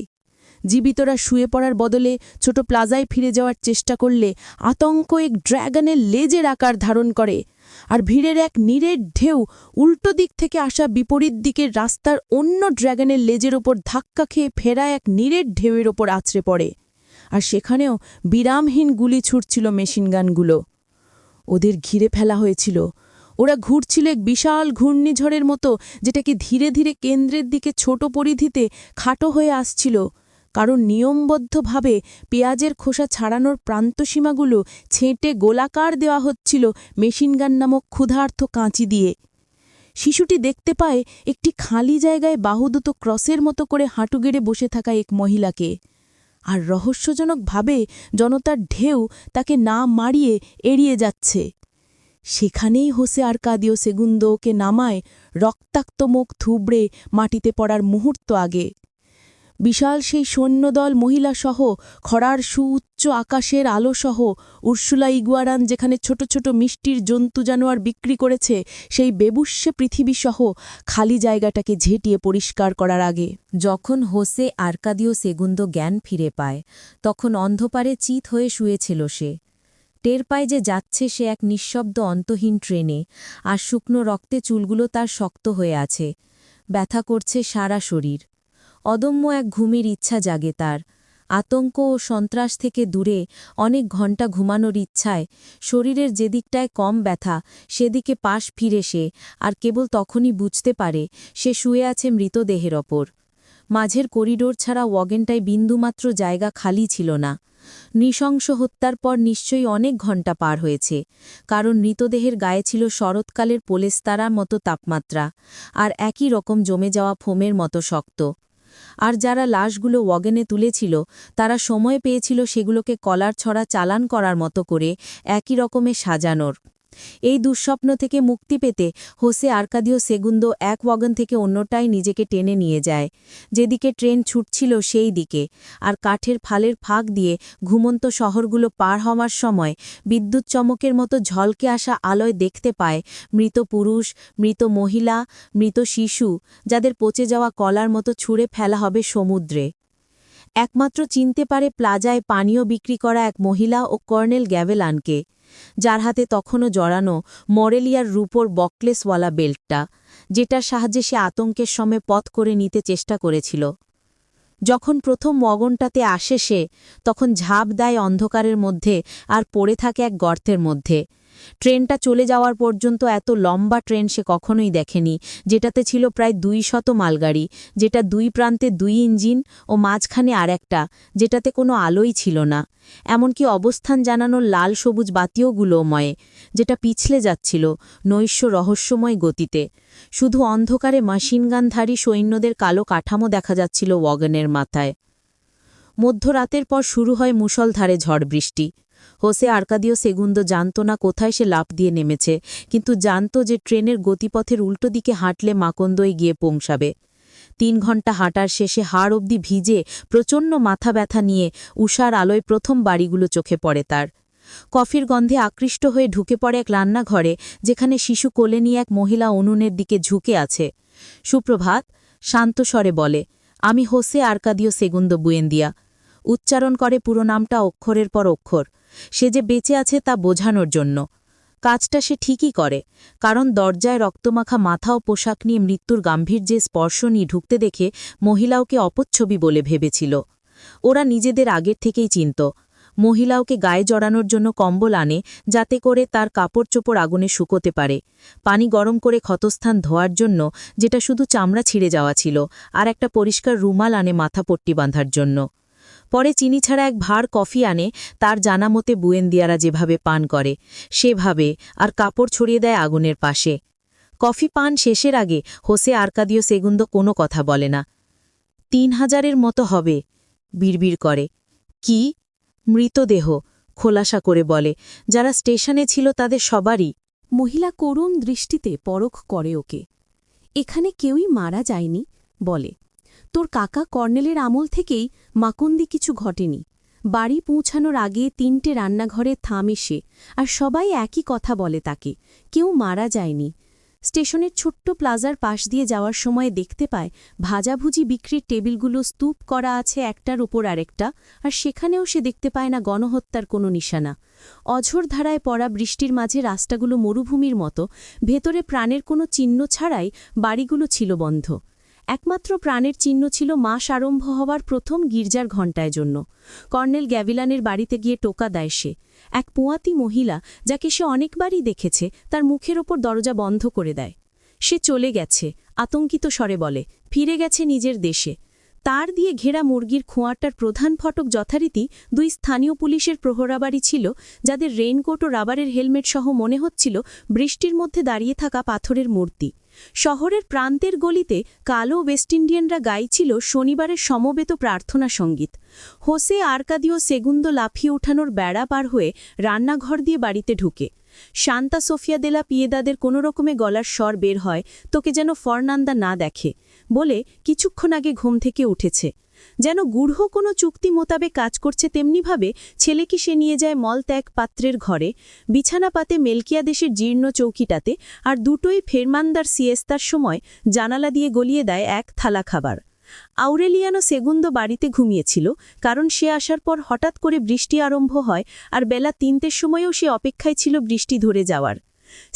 Speaker 3: জীবিতরা শুয়ে পড়ার বদলে ছোট প্লাজায় ফিরে যাওয়ার চেষ্টা করলে আতঙ্ক এক ড্র্যাগনের লেজের আকার ধারণ করে, আর ভিড়ের এক নীরের ঢেউ উল্টো দিক থেকে আসা বিপরীত দিকের রাস্তার অন্য ড্র্যাগনের লেজের ওপর ধাক্কা খেয়ে ফেরা এক নীরের ঢেউয়ের ওপর আছড়ে পড়ে। আর সেখানেও বিরামহীন গুলি ছুটছিল মেশিনগানগুলো। ওদের ঘিরে ফেলা হয়েছিল। ওরা ঘুরছিল এক বিশাল ঘূর্ণিঝড়ের মতো, যেটাকে ধীরে ধীরে কেন্দ্রের দিকে ছোট পরিধিতে খাটো হয়ে আসছিল, কারণ নিয়মবদ্ধভাবে পেঁয়াজের খোসা ছাড়ানোর প্রান্তসীমাগুলো ছেঁটে গোলাকার দেওয়া হচ্ছিল মেশিনগান নামক ক্ষুধার্ত কাঁচি দিয়ে। শিশুটি দেখতে পায় একটি খালি জায়গায় বাহুদুতো ক্রসের মতো করে হাঁটু গেড়ে বসে থাকা এক মহিলাকে, আর রহস্যজনকভাবে জনতার ঢেউ তাকে না মারিয়ে এড়িয়ে যাচ্ছে। সেখানেই হোসে আর্কাদিও সেগুন্দো ওকে নামায়, রক্তাক্ত মুখ থুবড়ে মাটিতে পড়ার মুহূর্ত আগে। বিশাল সেই সৈন্যদল মহিলাসহ, খরার সুউচ্চ আকাশের আলোসহ, উর্সুলা ইগুয়ারান যেখানে ছোট ছোট মিষ্টির জন্তু জানোয়ার বিক্রি করেছে, সেই বেবুস্যে পৃথিবীসহ খালি জায়গাটাকে ঝেঁটিয়ে পরিষ্কার করার আগে।
Speaker 1: যখন হোসে আর্কাদিও সেগুন্দো জ্ঞান ফিরে পায়, তখন অন্ধকারে চিত হয়ে শুয়েছিল সে। টের পায় যে যাচ্ছে সে এক নিঃশব্দ অন্তহীন ট্রেনে, আর শুকনো রক্তে চুলগুলো তার শক্ত হয়ে আছে। ব্যথা করছে সারা শরীর। অদম্য এক ঘুমের ইচ্ছা জাগে তার। আতঙ্ক ও সন্ত্রাস থেকে দূরে অনেক ঘণ্টা ঘুমানোর ইচ্ছায় শরীরের যেদিকটায় কম ব্যথা সেদিকে পাশ ফিরে সে, আর কেবল তখনই বুঝতে পারে সে শুয়ে আছে মৃতদেহের ওপর। মাঝের করিডোর ছাড়া ওয়াগনটায় বিন্দুমাত্র জায়গা খালি ছিল না। নৃশংস হত্যার পর নিশ্চয়ই অনেক ঘণ্টা পার হয়েছে, কারণ মৃতদেহের গায়ে ছিল শরৎকালের পোলেস্তারার মতো তাপমাত্রা, আর একই রকম জমে যাওয়া ফোমের মতো শক্ত। আর যারা লাশগুলো ওয়াগনে তুলেছিল তারা সময় পেয়েছিল সেগুলোকে কলার ছড়া চালান করার মতো করে একই রকমে সাজানোর। এই দুঃস্বপ্ন থেকে মুক্তি পেতে হোসে আর্কাদিও সেগুন্দো এক ওয়াগন থেকে অন্যটায় নিজেকে টেনে নিয়ে যায়। যেদিকে ট্রেন ছুটছিল সেই দিকে, আর কাঠের ফালের ফাঁক দিয়ে ঘুমন্ত শহরগুলো পার হওয়ার সময় বিদ্যুৎ চমকের মতো ঝলকে আসা আলোয় দেখতে পায় মৃত পুরুষ, মৃত মহিলা, মৃত শিশু, যাদের পচে যাওয়া কলার মতো ছুঁড়ে ফেলা হবে সমুদ্রে। একমাত্র চিনতে পারে প্লাজায় পানীয় বিক্রি করা এক মহিলা ও কর্নেল গ্যাভেলানকে, যার হাতে তখনও জড়ানো মরেলিয়ার রূপোর বকলেসওয়ালা বেল্টটা, যেটার সাহায্যে সে আতঙ্কের সময় পথ করে নিতে চেষ্টা করেছিল। যখন প্রথম ওয়াগনটাতে আসে সে, তখন ঝাঁপ দেয় অন্ধকারের মধ্যে আর পড়ে থাকে এক গর্তের মধ্যে। ট্রেনটা চলে যাওয়ার পর্যন্ত এত লম্বা ট্রেন সে কখনোই দেখেনি, যেটাতে ছিল প্রায় 200 মালগাড়ি, যেটা দুই প্রান্তে 2 ইঞ্জিন ও মাঝখানে আরেকটা, যেটাতে কোনো আলোই ছিল না, এমনকি অবস্থান জানানোর লাল সবুজ বাতিওগুলোময়, যেটা পিছলে যাচ্ছিল নৈশ্য রহস্যময় গতিতে। শুধু অন্ধকারে মেশিনগানধারী সৈন্যদের কালো কাঠামো দেখা যাচ্ছিল ওয়াগনের মাথায়। মধ্যরাতের পর শুরু হয় মুষলধারে ঝড় বৃষ্টি। হোসে আর্কাদিও সেগুন্দো জানত না কোথায় সে লাফ দিয়ে নেমেছে, কিন্তু জানত যে ট্রেনের গতিপথের উল্টো দিকে হাঁটলে মাকন্দয় গিয়ে পৌঁছাবে। 3 ঘণ্টা হাঁটার শেষে হাড় অবধি ভিজে প্রচণ্ড মাথা ব্যথা নিয়ে উষার আলোয় প্রথম বাড়িগুলো চোখে পড়ে তার। কফির গন্ধে আকৃষ্ট হয়ে ঢুকে পড়ে এক রান্নাঘরে, যেখানে শিশু কোলে নিয়ে এক মহিলা উনুনের দিকে ঝুঁকে আছে। সুপ্রভাত, শান্ত স্বরে বলে, আমি হোসে আর্কাদিও সেগুন্দো বুয়েন্দিয়া। উচ্চারণ করে পুরো নামটা অক্ষরের পর অক্ষর। সে যে বেঁচে আছে তা বোঝানোর জন্য। কাজটা সে ঠিকই করে, কারণ দরজায় রক্তমাখা মাথা ও পোশাক নিয়ে মৃত্যুর গাম্ভীর্যে স্পর্শ নিয়ে ঢুকতে দেখে মহিলাওকে অপচ্ছবি বলে ভেবেছিল। ওরা নিজেদের আগের থেকেই চিনত। মহিলাওকে গায়ে জড়ানোর জন্য কম্বল আনে, যাতে করে তার কাপড় চোপড় আগুনে শুকোতে পারে, পানি গরম করে ক্ষতস্থান ধোয়ার জন্য, যেটা শুধু চামড়া ছিঁড়ে যাওয়া ছিল, আর একটা পরিষ্কার রুমাল আনে মাথাপট্টি বাঁধার জন্য। পরে চিনি ছাড়া এক ভাঁড় কফি আনে, তার জানা মতে বুয়েন্দিয়ারা যেভাবে পান করে সেভাবে, আর কাপড় ছড়িয়ে দেয় আগুনের পাশে। কফি পান শেষের আগে হোসে আর্কাদিও সেগুন্দো কোনো কথা বলে না। 3000-এর মতো হবে, বিড়বিড় করে। কি? মৃতদেহ, খোলাসা করে বলে। যারা স্টেশনে ছিল তাদের সবারই।
Speaker 3: মহিলা করুণ দৃষ্টিতে পরখ করে ওকে। এখানে কেউই মারা যায়নি, বলে। তোর কাকা কর্নেলের আমল থেকেই মাকুন্দি কিছু ঘটেনি। বাড়ি পৌঁছানোর আগে 3টে রান্নাঘরে থামে সে, আর সবাই একই কথা বলে তাকে, কেউ মারা যায়নি। স্টেশনের ছোট্ট প্লাজার পাশ দিয়ে যাওয়ার সময় দেখতে পায় ভাজাভুজি বিক্রির টেবিলগুলো স্তূপ করা আছে একটার ওপর আরেকটা, আর সেখানেও সে দেখতে পায় না গণহত্যার কোনো নিশানা। অঝোর ধারায় পড়া বৃষ্টির মাঝে রাস্তাগুলো মরুভূমির মতো, ভেতরে প্রাণের কোনো চিহ্ন ছাড়াই বাড়িগুলো ছিল বন্ধ। একমাত্র প্রাণের চিহ্ন ছিল মাস আরম্ভ হওয়ার প্রথম গির্জার ঘণ্টায় জন্য। কর্নেল গ্যাভিলানের বাড়িতে গিয়ে টোকা দেয় সে। এক পোয়াতি মহিলা, যাকে সে অনেকবারই দেখেছে, তার মুখের ওপর দরজা বন্ধ করে দেয়। সে চলে গেছে, আতঙ্কিত স্বরে বলে, ফিরে গেছে নিজের দেশে। তার দিয়ে ঘেরা মুরগির খোঁয়াটার প্রধান ফটক যথারীতি 2 স্থানীয় পুলিশের প্রহরাবাড়ি ছিল, যাদের রেইনকোট ও রাবারের হেলমেট সহ মনে হচ্ছিল বৃষ্টির মধ্যে দাঁড়িয়ে থাকা পাথরের মূর্তি।
Speaker 1: শহরের প্রান্তের গলিতে কালো ওয়েস্ট ইন্ডিয়ানরা গাইছিল শনিবারের সমবেত প্রার্থনা সঙ্গীত। হোসে আর্কাদিও সেগুন্দো লাফিয়ে ওঠানোর বেড়া পার হয়ে রান্নাঘর দিয়ে বাড়িতে ঢুকে। সান্তা সোফিয়া দেলা পিয়েদাদের কোনোরকমে গলার স্বর বের হয়, তোকে যেন ফর্নান্দা না দেখে, বলে কিছুক্ষণ আগে ঘুম থেকে উঠেছে। যেন গূঢ় কোনো চুক্তি মোতাবেক কাজ করছে তেমনিভাবে ছেলেকে সে নিয়ে যায় মলত্যাগ পাত্রের ঘরে, বিছানা পাতে মেলকিয়াদেশের জীর্ণ চৌকিটাতে, আর দুটোই ফেরমান্দার সিয়েস্তার সময় জানালা দিয়ে গলিয়ে দেয় এক থালা খাবার। আউরেলিয়ানো সেগুন্দো বাড়িতে ঘুমিয়েছিল, কারণ সে আসার পর হঠাৎ করে বৃষ্টি আরম্ভ হয়, আর বেলা ৩টের সময়ও সে অপেক্ষায় ছিল বৃষ্টি ধরে যাওয়ার।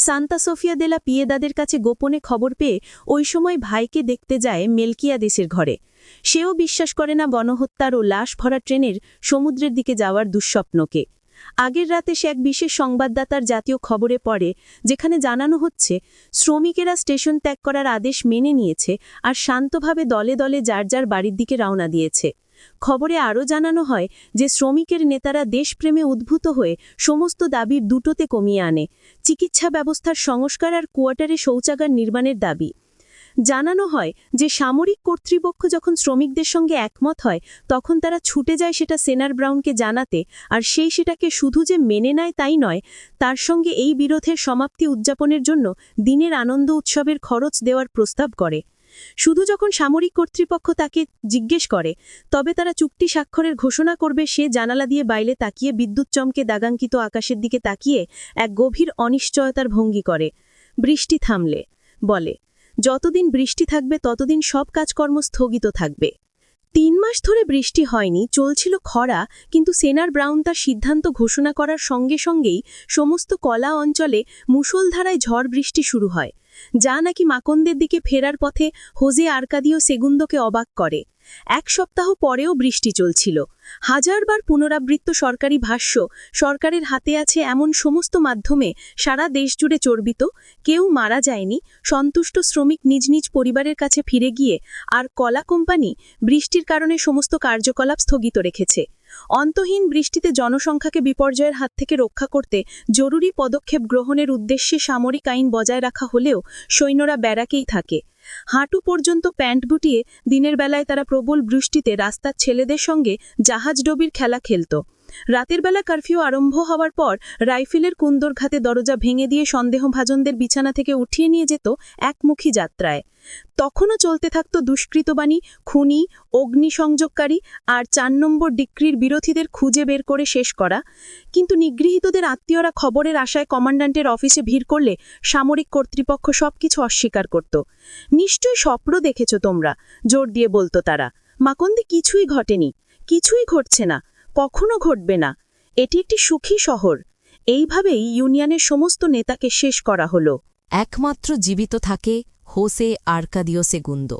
Speaker 1: সান্তা সোফিয়া দেলা পিয়েদাদের কাছে গোপনে খবর পেয়ে ওই সময় ভাইকে দেখতে যায় মেলকিয়াদেশের ঘরে। সেও বিশ্বাস করে না গণহত্যার ও লাশ ভরা ট্রেনের সমুদ্রের দিকে যাওয়ার দুঃস্বপ্নকে। আগের রাতে সে এক বিশেষ সংবাদদাতার জাতীয় খবরে পড়ে, যেখানে জানানো হচ্ছে শ্রমিকেরা স্টেশন ত্যাগ করার আদেশ মেনে নিয়েছে আর শান্তভাবে দলে দলে যার যার বাড়ির দিকে রওনা দিয়েছে। খবরে আরও জানানো হয় যে শ্রমিকের নেতারা দেশপ্রেমে উদ্ভূত হয়ে সমস্ত দাবির দুটোতে কমিয়ে আনে, চিকিৎসা ব্যবস্থার সংস্কার আর কোয়ার্টারে শৌচাগার নির্মাণের দাবি। জানানো হয় যে সামরিক কর্তৃপক্ষ যখন শ্রমিকদের সঙ্গে একমত হয়, তখন তারা ছুটে যায় সেটা সেনার ব্রাউনকে জানাতে, আর সেটাকে শুধু যে মেনে নেয় তাই নয়, তার সঙ্গে এই বিরোধের সমাপ্তি উদযাপনের জন্য দিনের আনন্দ উৎসবের খরচ দেওয়ার প্রস্তাব করে। শুধু যখন সামরিক কর্তৃপক্ষ তাকে জিজ্ঞেস করে, তবে তারা চুক্তি স্বাক্ষরের ঘোষণা করবে, সে জানালা দিয়ে বাইরে তাকিয়ে বিদ্যুৎ চমকে দাগাঙ্কিত আকাশের দিকে তাকিয়ে এক গভীর অনিশ্চয়তার ভঙ্গি করে। বৃষ্টি থামলে বলে, যতদিন বৃষ্টি থাকবে ততদিন সব কাজকর্ম স্থগিত থাকবে। ৩ মাস ধরে বৃষ্টি হয়নি, চলছিল খরা, কিন্তু সেনার ব্রাউন তার সিদ্ধান্ত ঘোষণা করার সঙ্গে সঙ্গেই সমস্ত কলা অঞ্চলে মুষলধারায় ঝড় বৃষ্টি শুরু হয়, যা নাকি মাকন্দের দিকে ফেরার পথে হোসে আর্কাদিও সেগুন্দোকে অবাক করে। ১ সপ্তাহ পরেও বৃষ্টি চলছিল। হাজারবার পুনরাবৃত্ত সরকারি ভাষ্য, সরকারের হাতে আছে এমন সমস্ত মাধ্যমে সারা দেশ জুড়ে চর্বিত, কেউ মারা যায়নি, সন্তুষ্ট শ্রমিক নিজ নিজ পরিবারের কাছে ফিরে গিয়ে, আর কলা কোম্পানি বৃষ্টির কারণে সমস্ত কার্যকলাপ স্থগিত রেখেছে। অন্তহীন বৃষ্টিতে জনসংখ্যাকে বিপর্যয়ের হাত থেকে রক্ষা করতে জরুরি পদক্ষেপ গ্রহণের উদ্দেশ্যে সামরিক আইন বজায় রাখা হলেও সৈন্যরা ব্যারাকেই থাকে। হাঁটু পর্যন্ত প্যান্ট গুটিয়ে দিনের বেলায় তারা প্রবল বৃষ্টিতে রাস্তার ছেলেদের সঙ্গে জাহাজডোবির খেলা খেলত। রাতের বেলা কারফিউ আরম্ভ হওয়ার পর রাইফেলের কুন্দরঘাতে দরজা ভেঙে দিয়ে সন্দেহভাজনদের বিছানা থেকে উঠিয়ে নিয়ে যেত একমুখী যাত্রায়। তখনও চলতে থাকত দুষ্কৃতবাণী, খুনি, অগ্নিসংযোগকারী আর ৪ নম্বর ডিক্রির বিরোধীদের খুঁজে বের করে শেষ করা। কিন্তু নিগৃহীতদের আত্মীয়রা খবরের আশায় কমান্ড্যান্টের অফিসে ভিড় করলে সামরিক কর্তৃপক্ষ সবকিছু অস্বীকার করত। নিশ্চয়ই স্বপ্ন দেখেছ তোমরা, জোর দিয়ে বলতো তারা। মাকন্দে কিছুই ঘটেনি, কিছুই ঘটছে না, কখনো ঘটবে না। এটি একটি সুখী শহর। এইভাবেই ইউনিয়নের সমস্ত নেতাকে শেষ করা হলো।
Speaker 2: একমাত্র জীবিত থাকে হোসে আর্কাদিও সেগুন্দো।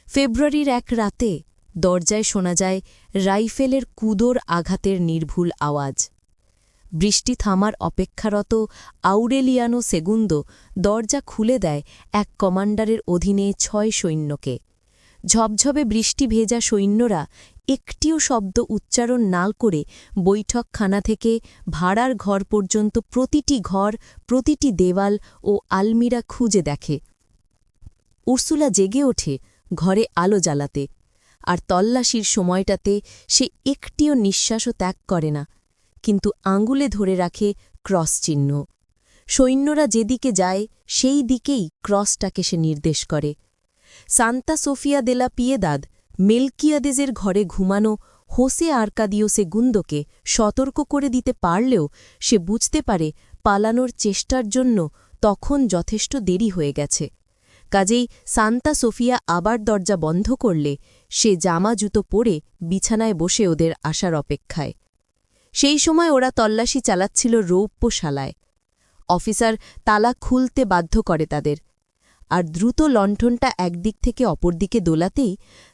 Speaker 2: ফেব্রুয়ারির এক রাতে দরজায় শোনা যায় রাইফেলের কুদোর আঘাতের নির্ভুল আওয়াজ। বৃষ্টি থামার অপেক্ষারত আউরেলিয়ানো সেগুন্দো দরজা খুলে দেয় এক কমান্ডারের অধীনে ৬ সৈন্যকে। ঝপঝপে বৃষ্টি ভেজা সৈন্যরা একটিও শব্দ উচ্চারণ না করে বৈঠকখানা থেকে ভাড়ার ঘর পর্যন্ত প্রতিটি ঘর, প্রতিটি দেওয়াল ও আলমিরা খুঁজে দেখে। উর্সুলা জেগে ওঠে ঘরে আলো জ্বালাতে, আর তল্লাশির সময়টাতে সে একটিও নিঃশ্বাসও ত্যাগ করে না, কিন্তু আঙুলে ধরে রাখে ক্রস চিহ্ন। সৈন্যরা যেদিকে যায় সেই দিকেই ক্রসটাকে সে নির্দেশ করে। সান্তা সোফিয়া দেলা পিয়েদাদ মেলকিয়াদেজের ঘরে ঘুমানো হোসে আর্কাদিও সেগুন্দোকে সতর্ক করে দিতে পারলেও সে বুঝতে পারে পালানোর চেষ্টার জন্য তখন যথেষ্ট দেরি হয়ে গেছে। কাজেই সান্তা সোফিয়া আবার দরজা বন্ধ করলে সে জামা জুতো পরে বিছানায় বসে ওদের আসার অপেক্ষায়। সেই সময় ওরা তল্লাশি চালাচ্ছিল রৌপ্যশালায়। অফিসার তালা খুলতে বাধ্য করে তাদের, আর দ্রুত লণ্ঠনটা একদিক থেকে অপর দিকে দোলাতেই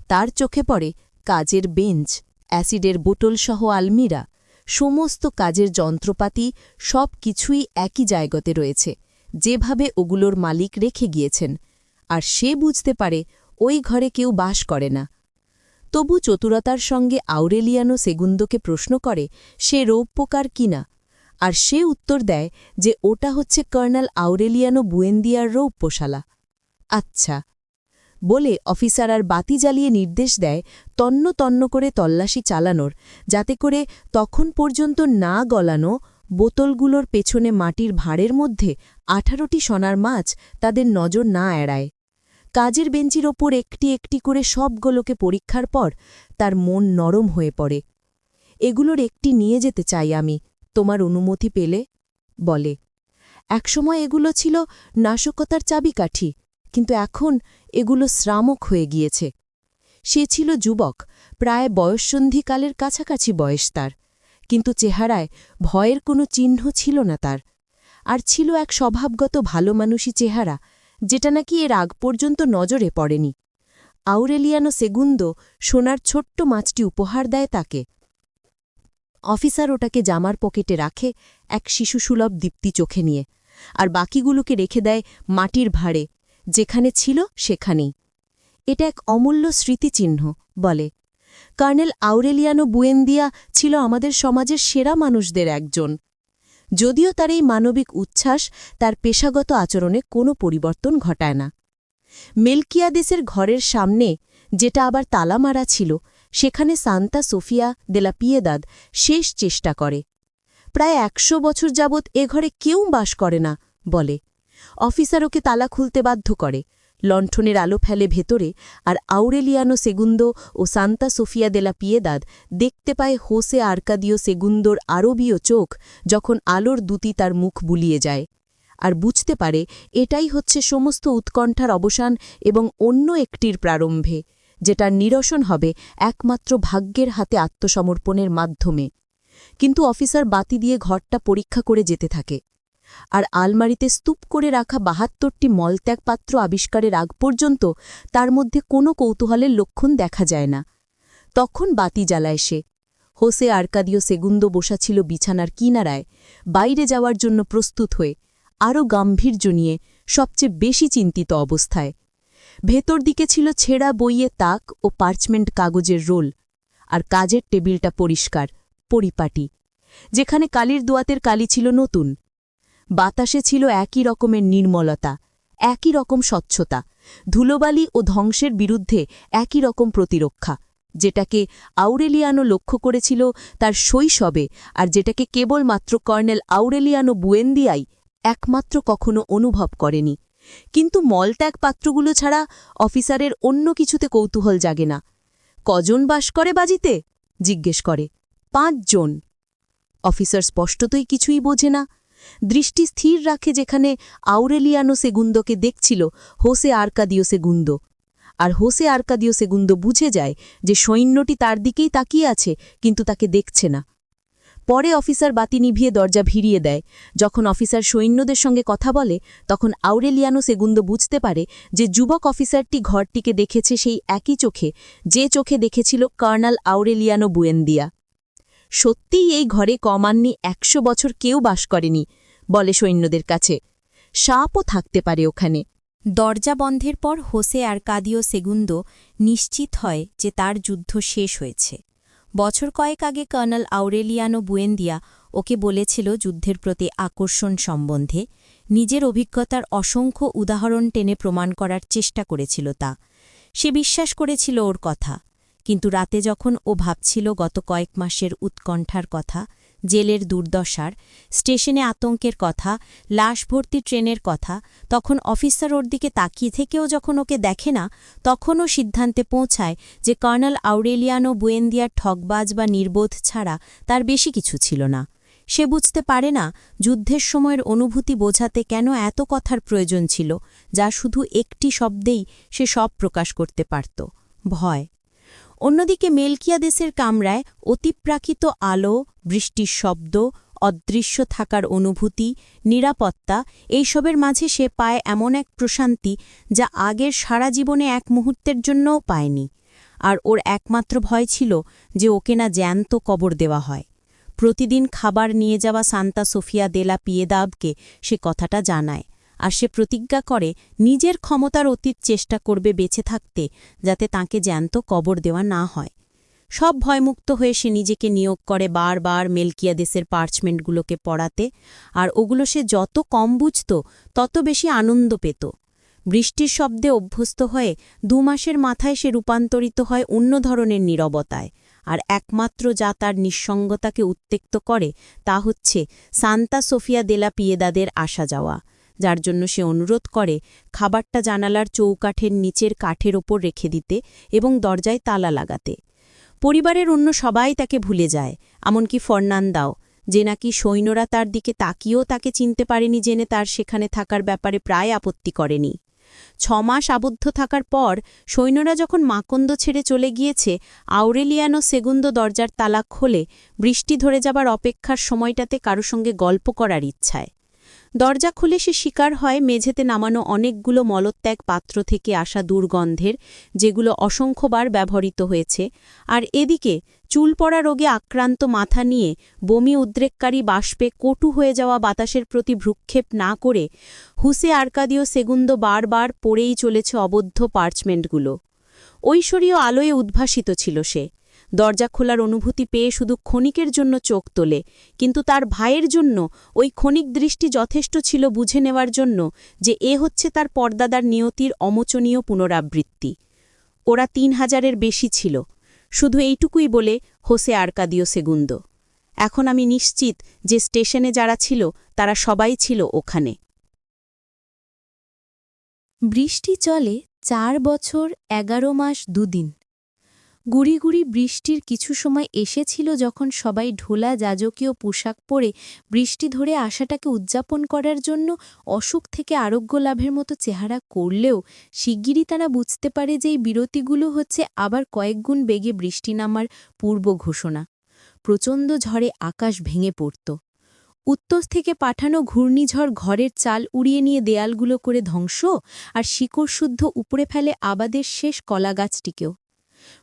Speaker 2: তার চোখে পড়ে কাজের বেঞ্চ, অ্যাসিডের বোতলসহ আলমিরা, সমস্ত কাজের যন্ত্রপাতি, সব কিছুই একই জায়গাতে রয়েছে, যেভাবে ওগুলোর মালিক রেখে গিয়েছেন, আর সে বুঝতে পারে ওই ঘরে কেউ বাস করে না। তবু চতুরতার সঙ্গে আউরেলিয়ানো সেগুন্দোকে প্রশ্ন করে সে রৌপ্যকার কিনা, আর সে উত্তর দেয় যে ওটা হচ্ছে কর্নেল আউরেলিয়ানো বুয়েন্দিয়ার রৌপ্যশালা।
Speaker 3: আচ্ছা বলে অফিসার আর বাতি জ্বালিয়ে নির্দেশ দেয় তন্ন তন্ন করে তল্লাশি চালানোর, যাতে করে তখন পর্যন্ত না গলানো বোতলগুলোর পেছনে মাটির ভাঁড়ের মধ্যে 18টি সোনার মাছ তাদের নজর না এড়ায়। কাজের বেঞ্চির ওপর একটি একটি করে সবগুলোকে পরীক্ষার পর তার মন নরম হয়ে পড়ে। এগুলোর একটি নিয়ে যেতে চাই আমি, তোমার অনুমতি পেলে, বলে। একসময় এগুলো ছিল নাশকতার চাবিকাঠি, কিন্তু এখন এগুলো শ্রামক হয়ে গিয়েছে। সে ছিল যুবক, প্রায় বয়ঃসন্ধিকালের কাছাকাছি বয়স তার, কিন্তু চেহারায় ভয়ের কোনো চিহ্ন ছিল না তার। আর ছিল এক স্বভাবগত ভালো মানুষী চেহারা, যেটা নাকি এর আগ পর্যন্ত নজরে পড়েনি। আউরেলিয়ানো সেগুন্দো সোনার ছোট্ট মাছটি উপহার দেয় তাকে। অফিসার ওটাকে জামার পকেটে রাখে এক শিশুসুলভ দীপ্তি চোখে নিয়ে, আর বাকিগুলোকে রেখে দেয় মাটির ভাঁড়ে, যেখানে ছিল সেখানেই। এটা এক অমূল্য স্মৃতিচিহ্ন, বলে। কর্নেল আউরেলিয়ানো বুয়েন্দিয়া ছিল আমাদের সমাজের সেরা মানুষদের একজন, যদিও তার এই মানবিক উচ্ছ্বাস তার পেশাগত আচরণে কোনো পরিবর্তন ঘটায় না। মেলকিয়াদেসের ঘরের সামনে, যেটা আবার তালা মারা ছিল, সেখানে সান্তা সোফিয়া দে লা পিয়েদাদ শেষ চেষ্টা করে। প্রায় 100 বছর যাবৎ এ ঘরে কেউ বাস করে না, বলে। অফিসার ওকে তালা খুলতে বাধ্য করে, লণ্ঠনের আলো ফেলে ভেতরে, আর আউরেলিয়ানো সেগুন্দো ও সান্তা সোফিয়া দে লা পিয়েদাদ দেখতে পায় হোসে আর্কাদিও সেগুন্দোর আরবীয় চোখ যখন আলোর দুতি তার মুখ বুলিয়ে যায়, আর বুঝতে পারে এটাই হচ্ছে সমস্ত উৎকণ্ঠার অবসান এবং অন্য একটির প্রারম্ভে, যেটার নিরসন হবে একমাত্র ভাগ্যের হাতে আত্মসমর্পণের মাধ্যমে। কিন্তু অফিসার বাতি দিয়ে ঘরটা পরীক্ষা করে যেতে থাকে, আর আলমারিতে স্তূপ করে রাখা 72টি মলত্যাগ পাত্র আবিষ্কারের আগ পর্যন্ত তার মধ্যে কোনো কৌতূহলের লক্ষণ দেখা যায় না। তখন বাতি জ্বালায় সে। হোসে আর্কাদিও সেগুন্দো বসা ছিল বিছানার কিনারায়, বাইরে যাওয়ার জন্য প্রস্তুত হয়ে, আরও গাম্ভীর্য নিয়ে, সবচেয়ে বেশি চিন্তিত অবস্থায়। ভেতর দিকে ছিল ছেঁড়া বইয়ে তাক ও পার্চমেন্ট কাগজের রোল, আর কাজের টেবিলটা পরিষ্কার, পরিপাটি, যেখানে কালির দোয়াতের কালি ছিল নতুন। বাতাসে ছিল একই রকমের নির্মলতা, একই রকম স্বচ্ছতা, ধুলোবালি ও ধ্বংসের বিরুদ্ধে একই রকম প্রতিরক্ষা, যেটাকে আউরেলিয়ানো লক্ষ্য করেছিল তার শৈশবে, আর যেটাকে কেবলমাত্র কর্নেল আউরেলিয়ানো বুয়েন্দিয়াই একমাত্র কখনো অনুভব করেনি। কিন্তু মলত্যাগ পাত্রগুলো ছাড়া অফিসারের অন্য কিছুতে কৌতূহল জাগে না। কজন বাস করে বাজিতে, জিজ্ঞেস করে। 5 জন। অফিসার স্পষ্টতই কিছুই বোঝে না। দৃষ্টি স্থির রাখে যেখানে আউরেলিয়ানো সেগুন্দোকে দেখছিল হোসে আর্কাদিও সেগুন্দো, আর হোসে আর্কাদিও সেগুন্দো বুঝে যায় যে সৈন্যটি তার দিকেই তাকিয়ে আছে, কিন্তু তাকে দেখছে না। পরে অফিসার বাতি নিভিয়ে দরজা ভিড়িয়ে দেয়। যখন অফিসার সৈন্যদের সঙ্গে কথা বলে, তখন আউরেলিয়ানো সেগুন্দো বুঝতে পারে যে যুবক অফিসারটি ঘরটিকে দেখেছে সেই একই চোখে, যে চোখে দেখেছিল কর্নেল আউরেলিয়ানো বুয়েন্দিয়া। সত্যিই এই ঘরে কমান্নি 100 বছর কেউ বাস করেনি, বলে সৈন্যদের কাছে। সাপও থাকতে পারে ওখানে।
Speaker 2: দরজা বন্ধের পর হোসে আর্কাদিও সেগুন্দো নিশ্চিত হয় যে তার যুদ্ধ শেষ হয়েছে। বছর কয়েক আগে কর্নেল আউরেলিয়ানো বুয়েন্দিয়া ওকে বলেছিল যুদ্ধের প্রতি আকর্ষণ সম্বন্ধে, নিজের অভিজ্ঞতার অসংখ্য উদাহরণ টেনে প্রমাণ করার চেষ্টা করেছিল তা। সে বিশ্বাস করেছিল ওর কথা, কিন্তু রাতে যখন ও ভাবছিল গত কয়েক মাসের উৎকণ্ঠার কথা, জেলের দুর্দশার, স্টেশনে আতঙ্কের কথা, লাশ ভর্তি ট্রেনের কথা, তখন অফিসার ওর দিকে তাকিয়ে থেকেও যখন ওকে দেখে না, তখনও সিদ্ধান্তে পৌঁছায় যে কর্নেল আউরেলিয়ানো বুয়েন্দিয়ার ঠকবাজ বা নির্বোধ ছাড়া তার বেশি কিছু ছিল না। সে বুঝতে পারে না যুদ্ধের সময়ের অনুভূতি বোঝাতে কেন এত কথার প্রয়োজন ছিল, যা শুধু একটি শব্দেই সে সব প্রকাশ করতে পারত: ভয়। অন্যদিকে মেলকিয়াদেসের কামরায় অতিপ্রাকৃত আলো, বৃষ্টির শব্দ, অদৃশ্য থাকার অনুভূতি, নিরাপত্তা, এইসবের মাঝে সে পায় এমন এক প্রশান্তি যা আগের সারা জীবনে এক মুহূর্তের জন্যও পায়নি। আর ওর একমাত্র ভয় ছিল যে ওকে না জ্যান্ত কবর দেওয়া হয়। প্রতিদিন খাবার নিয়ে যাওয়া সান্তা সোফিয়া দে লা পিয়েদাদকে সে কথাটা জানায়, আর সে প্রতিজ্ঞা করে নিজের ক্ষমতার অতীত চেষ্টা করবে বেঁচে থাকতে, যাতে তাঁকে জ্যান্ত কবর দেওয়া না হয়। সব ভয়মুক্ত হয়ে সে নিজেকে নিয়োগ করে বারবার মেলকিয়াদেসের পার্চমেন্টগুলোকে পড়াতে, আর ওগুলো সে যত কম বুঝত তত বেশি আনন্দ পেত।
Speaker 3: বৃষ্টির শব্দে অভ্যস্ত হয়ে 2 মাসের মাথায় সে রূপান্তরিত হয় অন্য ধরনের নীরবতায়, আর একমাত্র যা তার নিঃসঙ্গতাকে উত্তেক্ত করে তা হচ্ছে সান্তা সোফিয়া দেলা পিয়েদাদের আসা যাওয়া, যার জন্য সে অনুরোধ করে খাবারটা জানালার চৌকাঠের নিচের কাঠের ওপর রেখে দিতে এবং দরজায় তালা লাগাতে। পরিবারের অন্য সবাই তাকে ভুলে যায়, এমনকি ফর্নান্দাও, যে নাকি সৈন্যরা তার দিকে তাকিয়েও তাকে চিনতে পারেনি জেনে তার সেখানে থাকার ব্যাপারে প্রায় আপত্তি করেনি। 6 মাস আবদ্ধ থাকার পর সৈন্যরা যখন মাকন্দ ছেড়ে চলে গিয়েছে, আউরেলিয়ানো সেগুন্দো দরজার তালা খোলে বৃষ্টি ধরে যাবার অপেক্ষার সময়টাতে কারো সঙ্গে গল্প করার ইচ্ছায়। দরজা খুলে সে শিকার হয় মেঝেতে নামানো অনেকগুলো মলত্যাগ পাত্র থেকে আসা দুর্গন্ধের, যেগুলো অসংখ্যবার ব্যবহৃত হয়েছে, আর এদিকে চুল পড়া রোগে আক্রান্ত মাথা নিয়ে বমি উদ্রেককারী বাষ্পে কটু হয়ে যাওয়া বাতাসের প্রতি ভ্রুক্ষেপ না করে হুসে আর্কাদিও সেগুন্দো বারবার পড়েই চলেছে অবদ্ধ পার্চমেন্টগুলো। ঐশ্বরীয় আলোয় উদ্ভাসিত ছিল সে। দরজা খোলার অনুভূতি পেয়ে শুধু ক্ষণিকের জন্য চোখ তোলে, কিন্তু তার ভাইয়ের জন্য ওই ক্ষণিক দৃষ্টি যথেষ্ট ছিল বুঝে নেওয়ার জন্য যে এ হচ্ছে তার পর্দাদার নিয়তির অমোচনীয় পুনরাবৃত্তি। ওরা 3000-এর বেশি ছিল, শুধু এইটুকুই বলে হোসে আর্কাদিও সেগুন্দো। এখন আমি নিশ্চিত যে স্টেশনে যারা ছিল তারা সবাই ছিল ওখানে।
Speaker 2: বৃষ্টি চলে 4 বছর 11 মাস 2 দিন। গুড়ি গুড়ি বৃষ্টির কিছু সময় এসেছিল যখন সবাই ঢোলা যাজকীয় পোশাক পরে বৃষ্টি ধরে আসাটাকে উদযাপন করার জন্য অসুখ থেকে আরোগ্য লাভের মতো চেহারা করলেও শিগগিরই তারা বুঝতে পারে যে এই বিরতিগুলো হচ্ছে আবার কয়েকগুণ বেগে বৃষ্টি নামার পূর্ব ঘোষণা। প্রচণ্ড ঝড়ে আকাশ ভেঙে পড়ত। উত্তর থেকে পাঠানো ঘূর্ণিঝড় ঘরের চাল উড়িয়ে নিয়ে দেয়ালগুলো করে ধ্বংস, আর শিকড়শুদ্ধ উপড়ে ফেলে আবাদের শেষ কলাগাছটিকেও।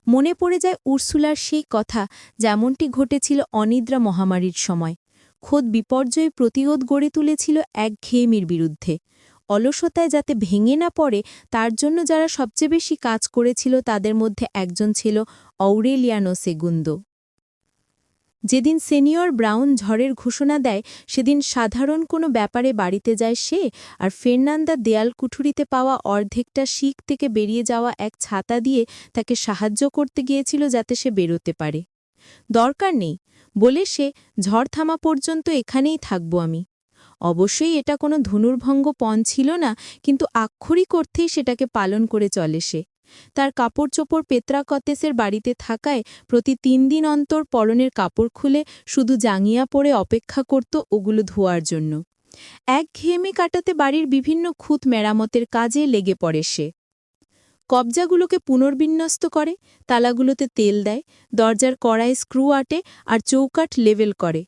Speaker 2: মনে পড়ে যায় উর্সুলার সেই কথা, যেমনটি ঘটেছিল অনিদ্রা মহামারীর সময়। খোদ বিপর্যয় প্রতিরোধ গড়ে তুলেছিল একঘেয়েমির বিরুদ্ধে। অলসতায় যাতে ভেঙে না পড়ে তার জন্য যারা সবচেয়ে বেশি কাজ করেছিল তাদের মধ্যে একজন ছিল আউরেলিয়ানো সেগুন্দো। যেদিন সিনিয়র ব্রাউন ঝড়ের ঘোষণা দেয় সেদিন সাধারণ কোনো ব্যাপারে বাড়িতে যায় সে, আর ফের্নান্দা দেয়াল কুঠুরিতে পাওয়া অর্ধেকটা শিক থেকে বেরিয়ে যাওয়া এক ছাতা দিয়ে তাকে সাহায্য করতে গিয়েছিল যাতে সে বেরোতে পারে। দরকার নেই বলে সে, ঝড় থামা পর্যন্ত এখানেই থাকব আমি। অবশ্যই এটা কোনো ধনুর্ভঙ্গ পণ ছিল না, কিন্তু আক্ষরিক অর্থেই সেটাকে পালন করে চলে সে। তার কাপড়চোপড় পেত্রাকতেসের বাড়িতে থাকায় প্রতি 3 দিন অন্তর পরনের কাপড় খুলে শুধু জাঙ্গিয়া পরে অপেক্ষা করত ওগুলো ধোয়ার জন্য। একঘেয়েমি কাটাতে বাড়ির বিভিন্ন খুঁত মেরামতের কাজে লেগে পড়ে সে। কবজাগুলোকে পুনর্বিন্যস্ত করে, তালাগুলোতে তেল দেয়, দরজার কড়ায় স্ক্রু আটে আর চৌকাঠ লেভেল করে।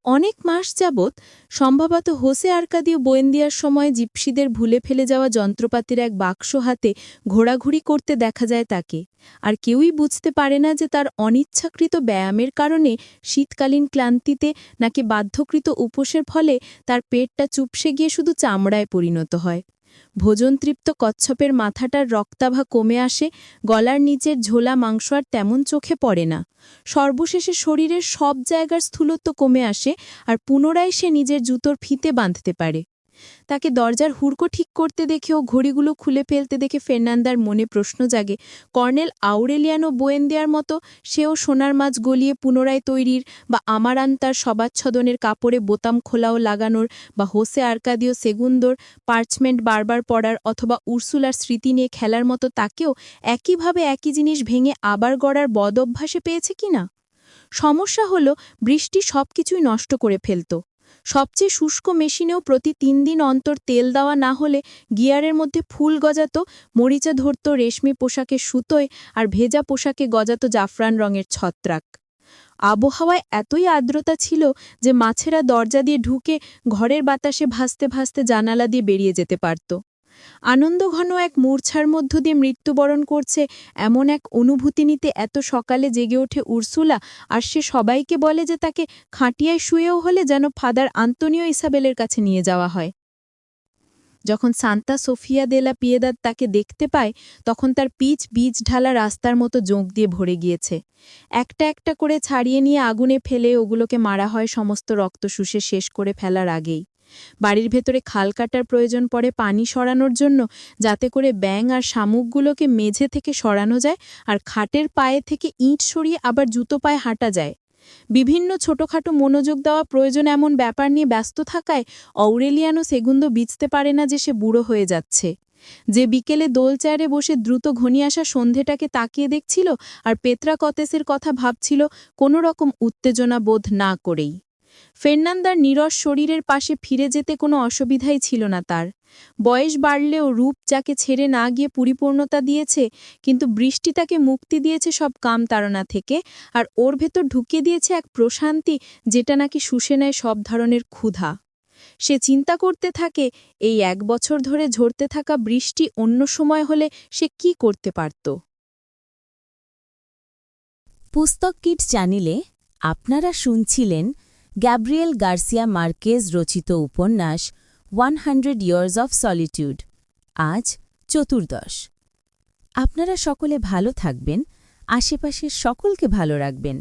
Speaker 2: অনেক মাস যাবৎ, সম্ভবত হোসে আর্কাদিও বোয়েন্দিয়ার সময় জিপসিদের ভুলে ফেলে যাওয়া যন্ত্রপাতির এক বাক্স হাতে ঘোরাঘুরি করতে দেখা যায় তাকে, আর কেউই বুঝতে পারে না যে তার অনিচ্ছাকৃত ব্যায়ামের কারণে শীতকালীন ক্লান্তিতে নাকি বাধ্যকৃত উপোসের ফলে তার পেটটা চুপসে গিয়ে শুধু চামড়ায় পরিণত হয়। ভোজনতৃপ্ত কচ্ছপের মাথাটার রক্তাভা কমে আসে, গলার নিচের ঝোলা মাংস আর তেমন চোখে পড়ে না। সর্বশেষে শরীরের সব জায়গার স্থূলত্ব কমে আসে, আর পুনরায় সে নিজের জুতোর ফিতে বাঁধতে পারে। তাকে দরজার হুড়কো ঠিক করতে দেখে ও ঘড়িগুলো খুলে ফেলতে দেখে ফের্নান্দার মনে প্রশ্ন জাগে, কর্নেল আউরেলিয়ানো বোয়েন্দিয়ার মতো সেও সোনার মাছ গলিয়ে পুনরায় তৈরির, বা আমারান্তার সবাচ্ছদনের কাপড়ে বোতাম খোলাও লাগানোর, বা হোসে আর্কাদিও সেগুন্দোর পার্চমেন্ট বারবার পড়ার, অথবা উর্সুলার স্মৃতি নিয়ে খেলার মতো তাকেও একইভাবে একই জিনিস ভেঙে আবার গড়ার বদ অভ্যাসে পেয়েছে কিনা। সমস্যা হলো বৃষ্টি সবকিছুই নষ্ট করে ফেলত। সবচেয়ে শুষ্ক মেশিনেও প্রতি 3 দিন অন্তর তেল দেওয়া না হলে গিয়ারের মধ্যে ফুল গজাত, মরিচা ধরত রেশমি পোশাকে সুতোয়, আর ভেজা পোশাকে গজাত জাফরান রঙের ছত্রাক। আবহাওয়ায় এতই আর্দ্রতা ছিল যে মাছেরা দরজা দিয়ে ঢুকে ঘরের বাতাসে ভাসতে ভাসতে জানালা দিয়ে বেরিয়ে যেতে পারত। আনন্দঘন এক মূর্ছার মধ্য দিয়ে মৃত্যুবরণ করছে এমন এক অনুভূতি নিতে এত সকালে জেগে ওঠে উর্সুলা, আর সে সবাইকে বলে যে তাকে খাটিয়ায় শুয়েও হলে যেন ফাদার আন্তোনিও ইসাবেলের কাছে নিয়ে যাওয়া হয়। যখন সান্তা সোফিয়া দেলা পিয়েদাদ তাকে দেখতে পায় তখন তার পিচ বীজ ঢালা রাস্তার মতো জোঁক দিয়ে ভরে গিয়েছে। একটা একটা করে ছাড়িয়ে নিয়ে আগুনে ফেলে ওগুলোকে মারা হয় সমস্ত রক্ত শুষে শেষ করে ফেলার আগেই।
Speaker 1: বাড়ির ভেতরে খাল কাটার প্রয়োজন পড়ে পানি সরানোর জন্য, যাতে করে ব্যাঙ আর শামুকগুলোকে মেঝে থেকে সরানো যায় আর খাটের পায়ে থেকে ইঁট সরিয়ে আবার জুতো পায়ে হাঁটা যায়। বিভিন্ন ছোটখাটো মনোযোগ দেওয়া প্রয়োজন এমন ব্যাপার নিয়ে ব্যস্ত থাকায় অউরেলিয়ানো সেগুন্দো বুঝতে পারে না যে সে বুড়ো হয়ে যাচ্ছে। যে বিকেলে দোল চেয়ারে বসে দ্রুত ঘনিয়ে আসা সন্ধেটাকে তাকিয়ে দেখছিল আর পেত্রা কতেসের কথা ভাবছিল কোনো রকম উত্তেজনা বোধ না করেই। ফের্নান্দার নীরস শরীরের পাশে ফিরে যেতে কোনো অসুবিধাই ছিল না তার। বয়স বাড়লেও রূপ যাকে ছেড়ে না গিয়ে পরিপূর্ণতা দিয়েছে, কিন্তু বৃষ্টি তাকে মুক্তি দিয়েছে সব কামতাড়না থেকে, আর ওর ভেতর ঢুকিয়ে দিয়েছে এক প্রশান্তি যেটা নাকি শুষে নেয় সব ধরনের ক্ষুধা। সে চিন্তা করতে থাকে, এই 1 বছর ধরে ঝরতে থাকা বৃষ্টি অন্য সময় হলে সে কি করতে পারত।
Speaker 2: পুস্তক কিট চ্যানেলে আপনারা শুনছিলেন গ্যাব্রিয়েল গার্সিয়া মার্কেজ রচিত উপন্যাস 100 ইয়ার্স অফ সলিটিউড, আজ চতুর্দশ। আপনারা সকলে ভালো থাকবেন, আশেপাশের সকলকে ভালো রাখবেন।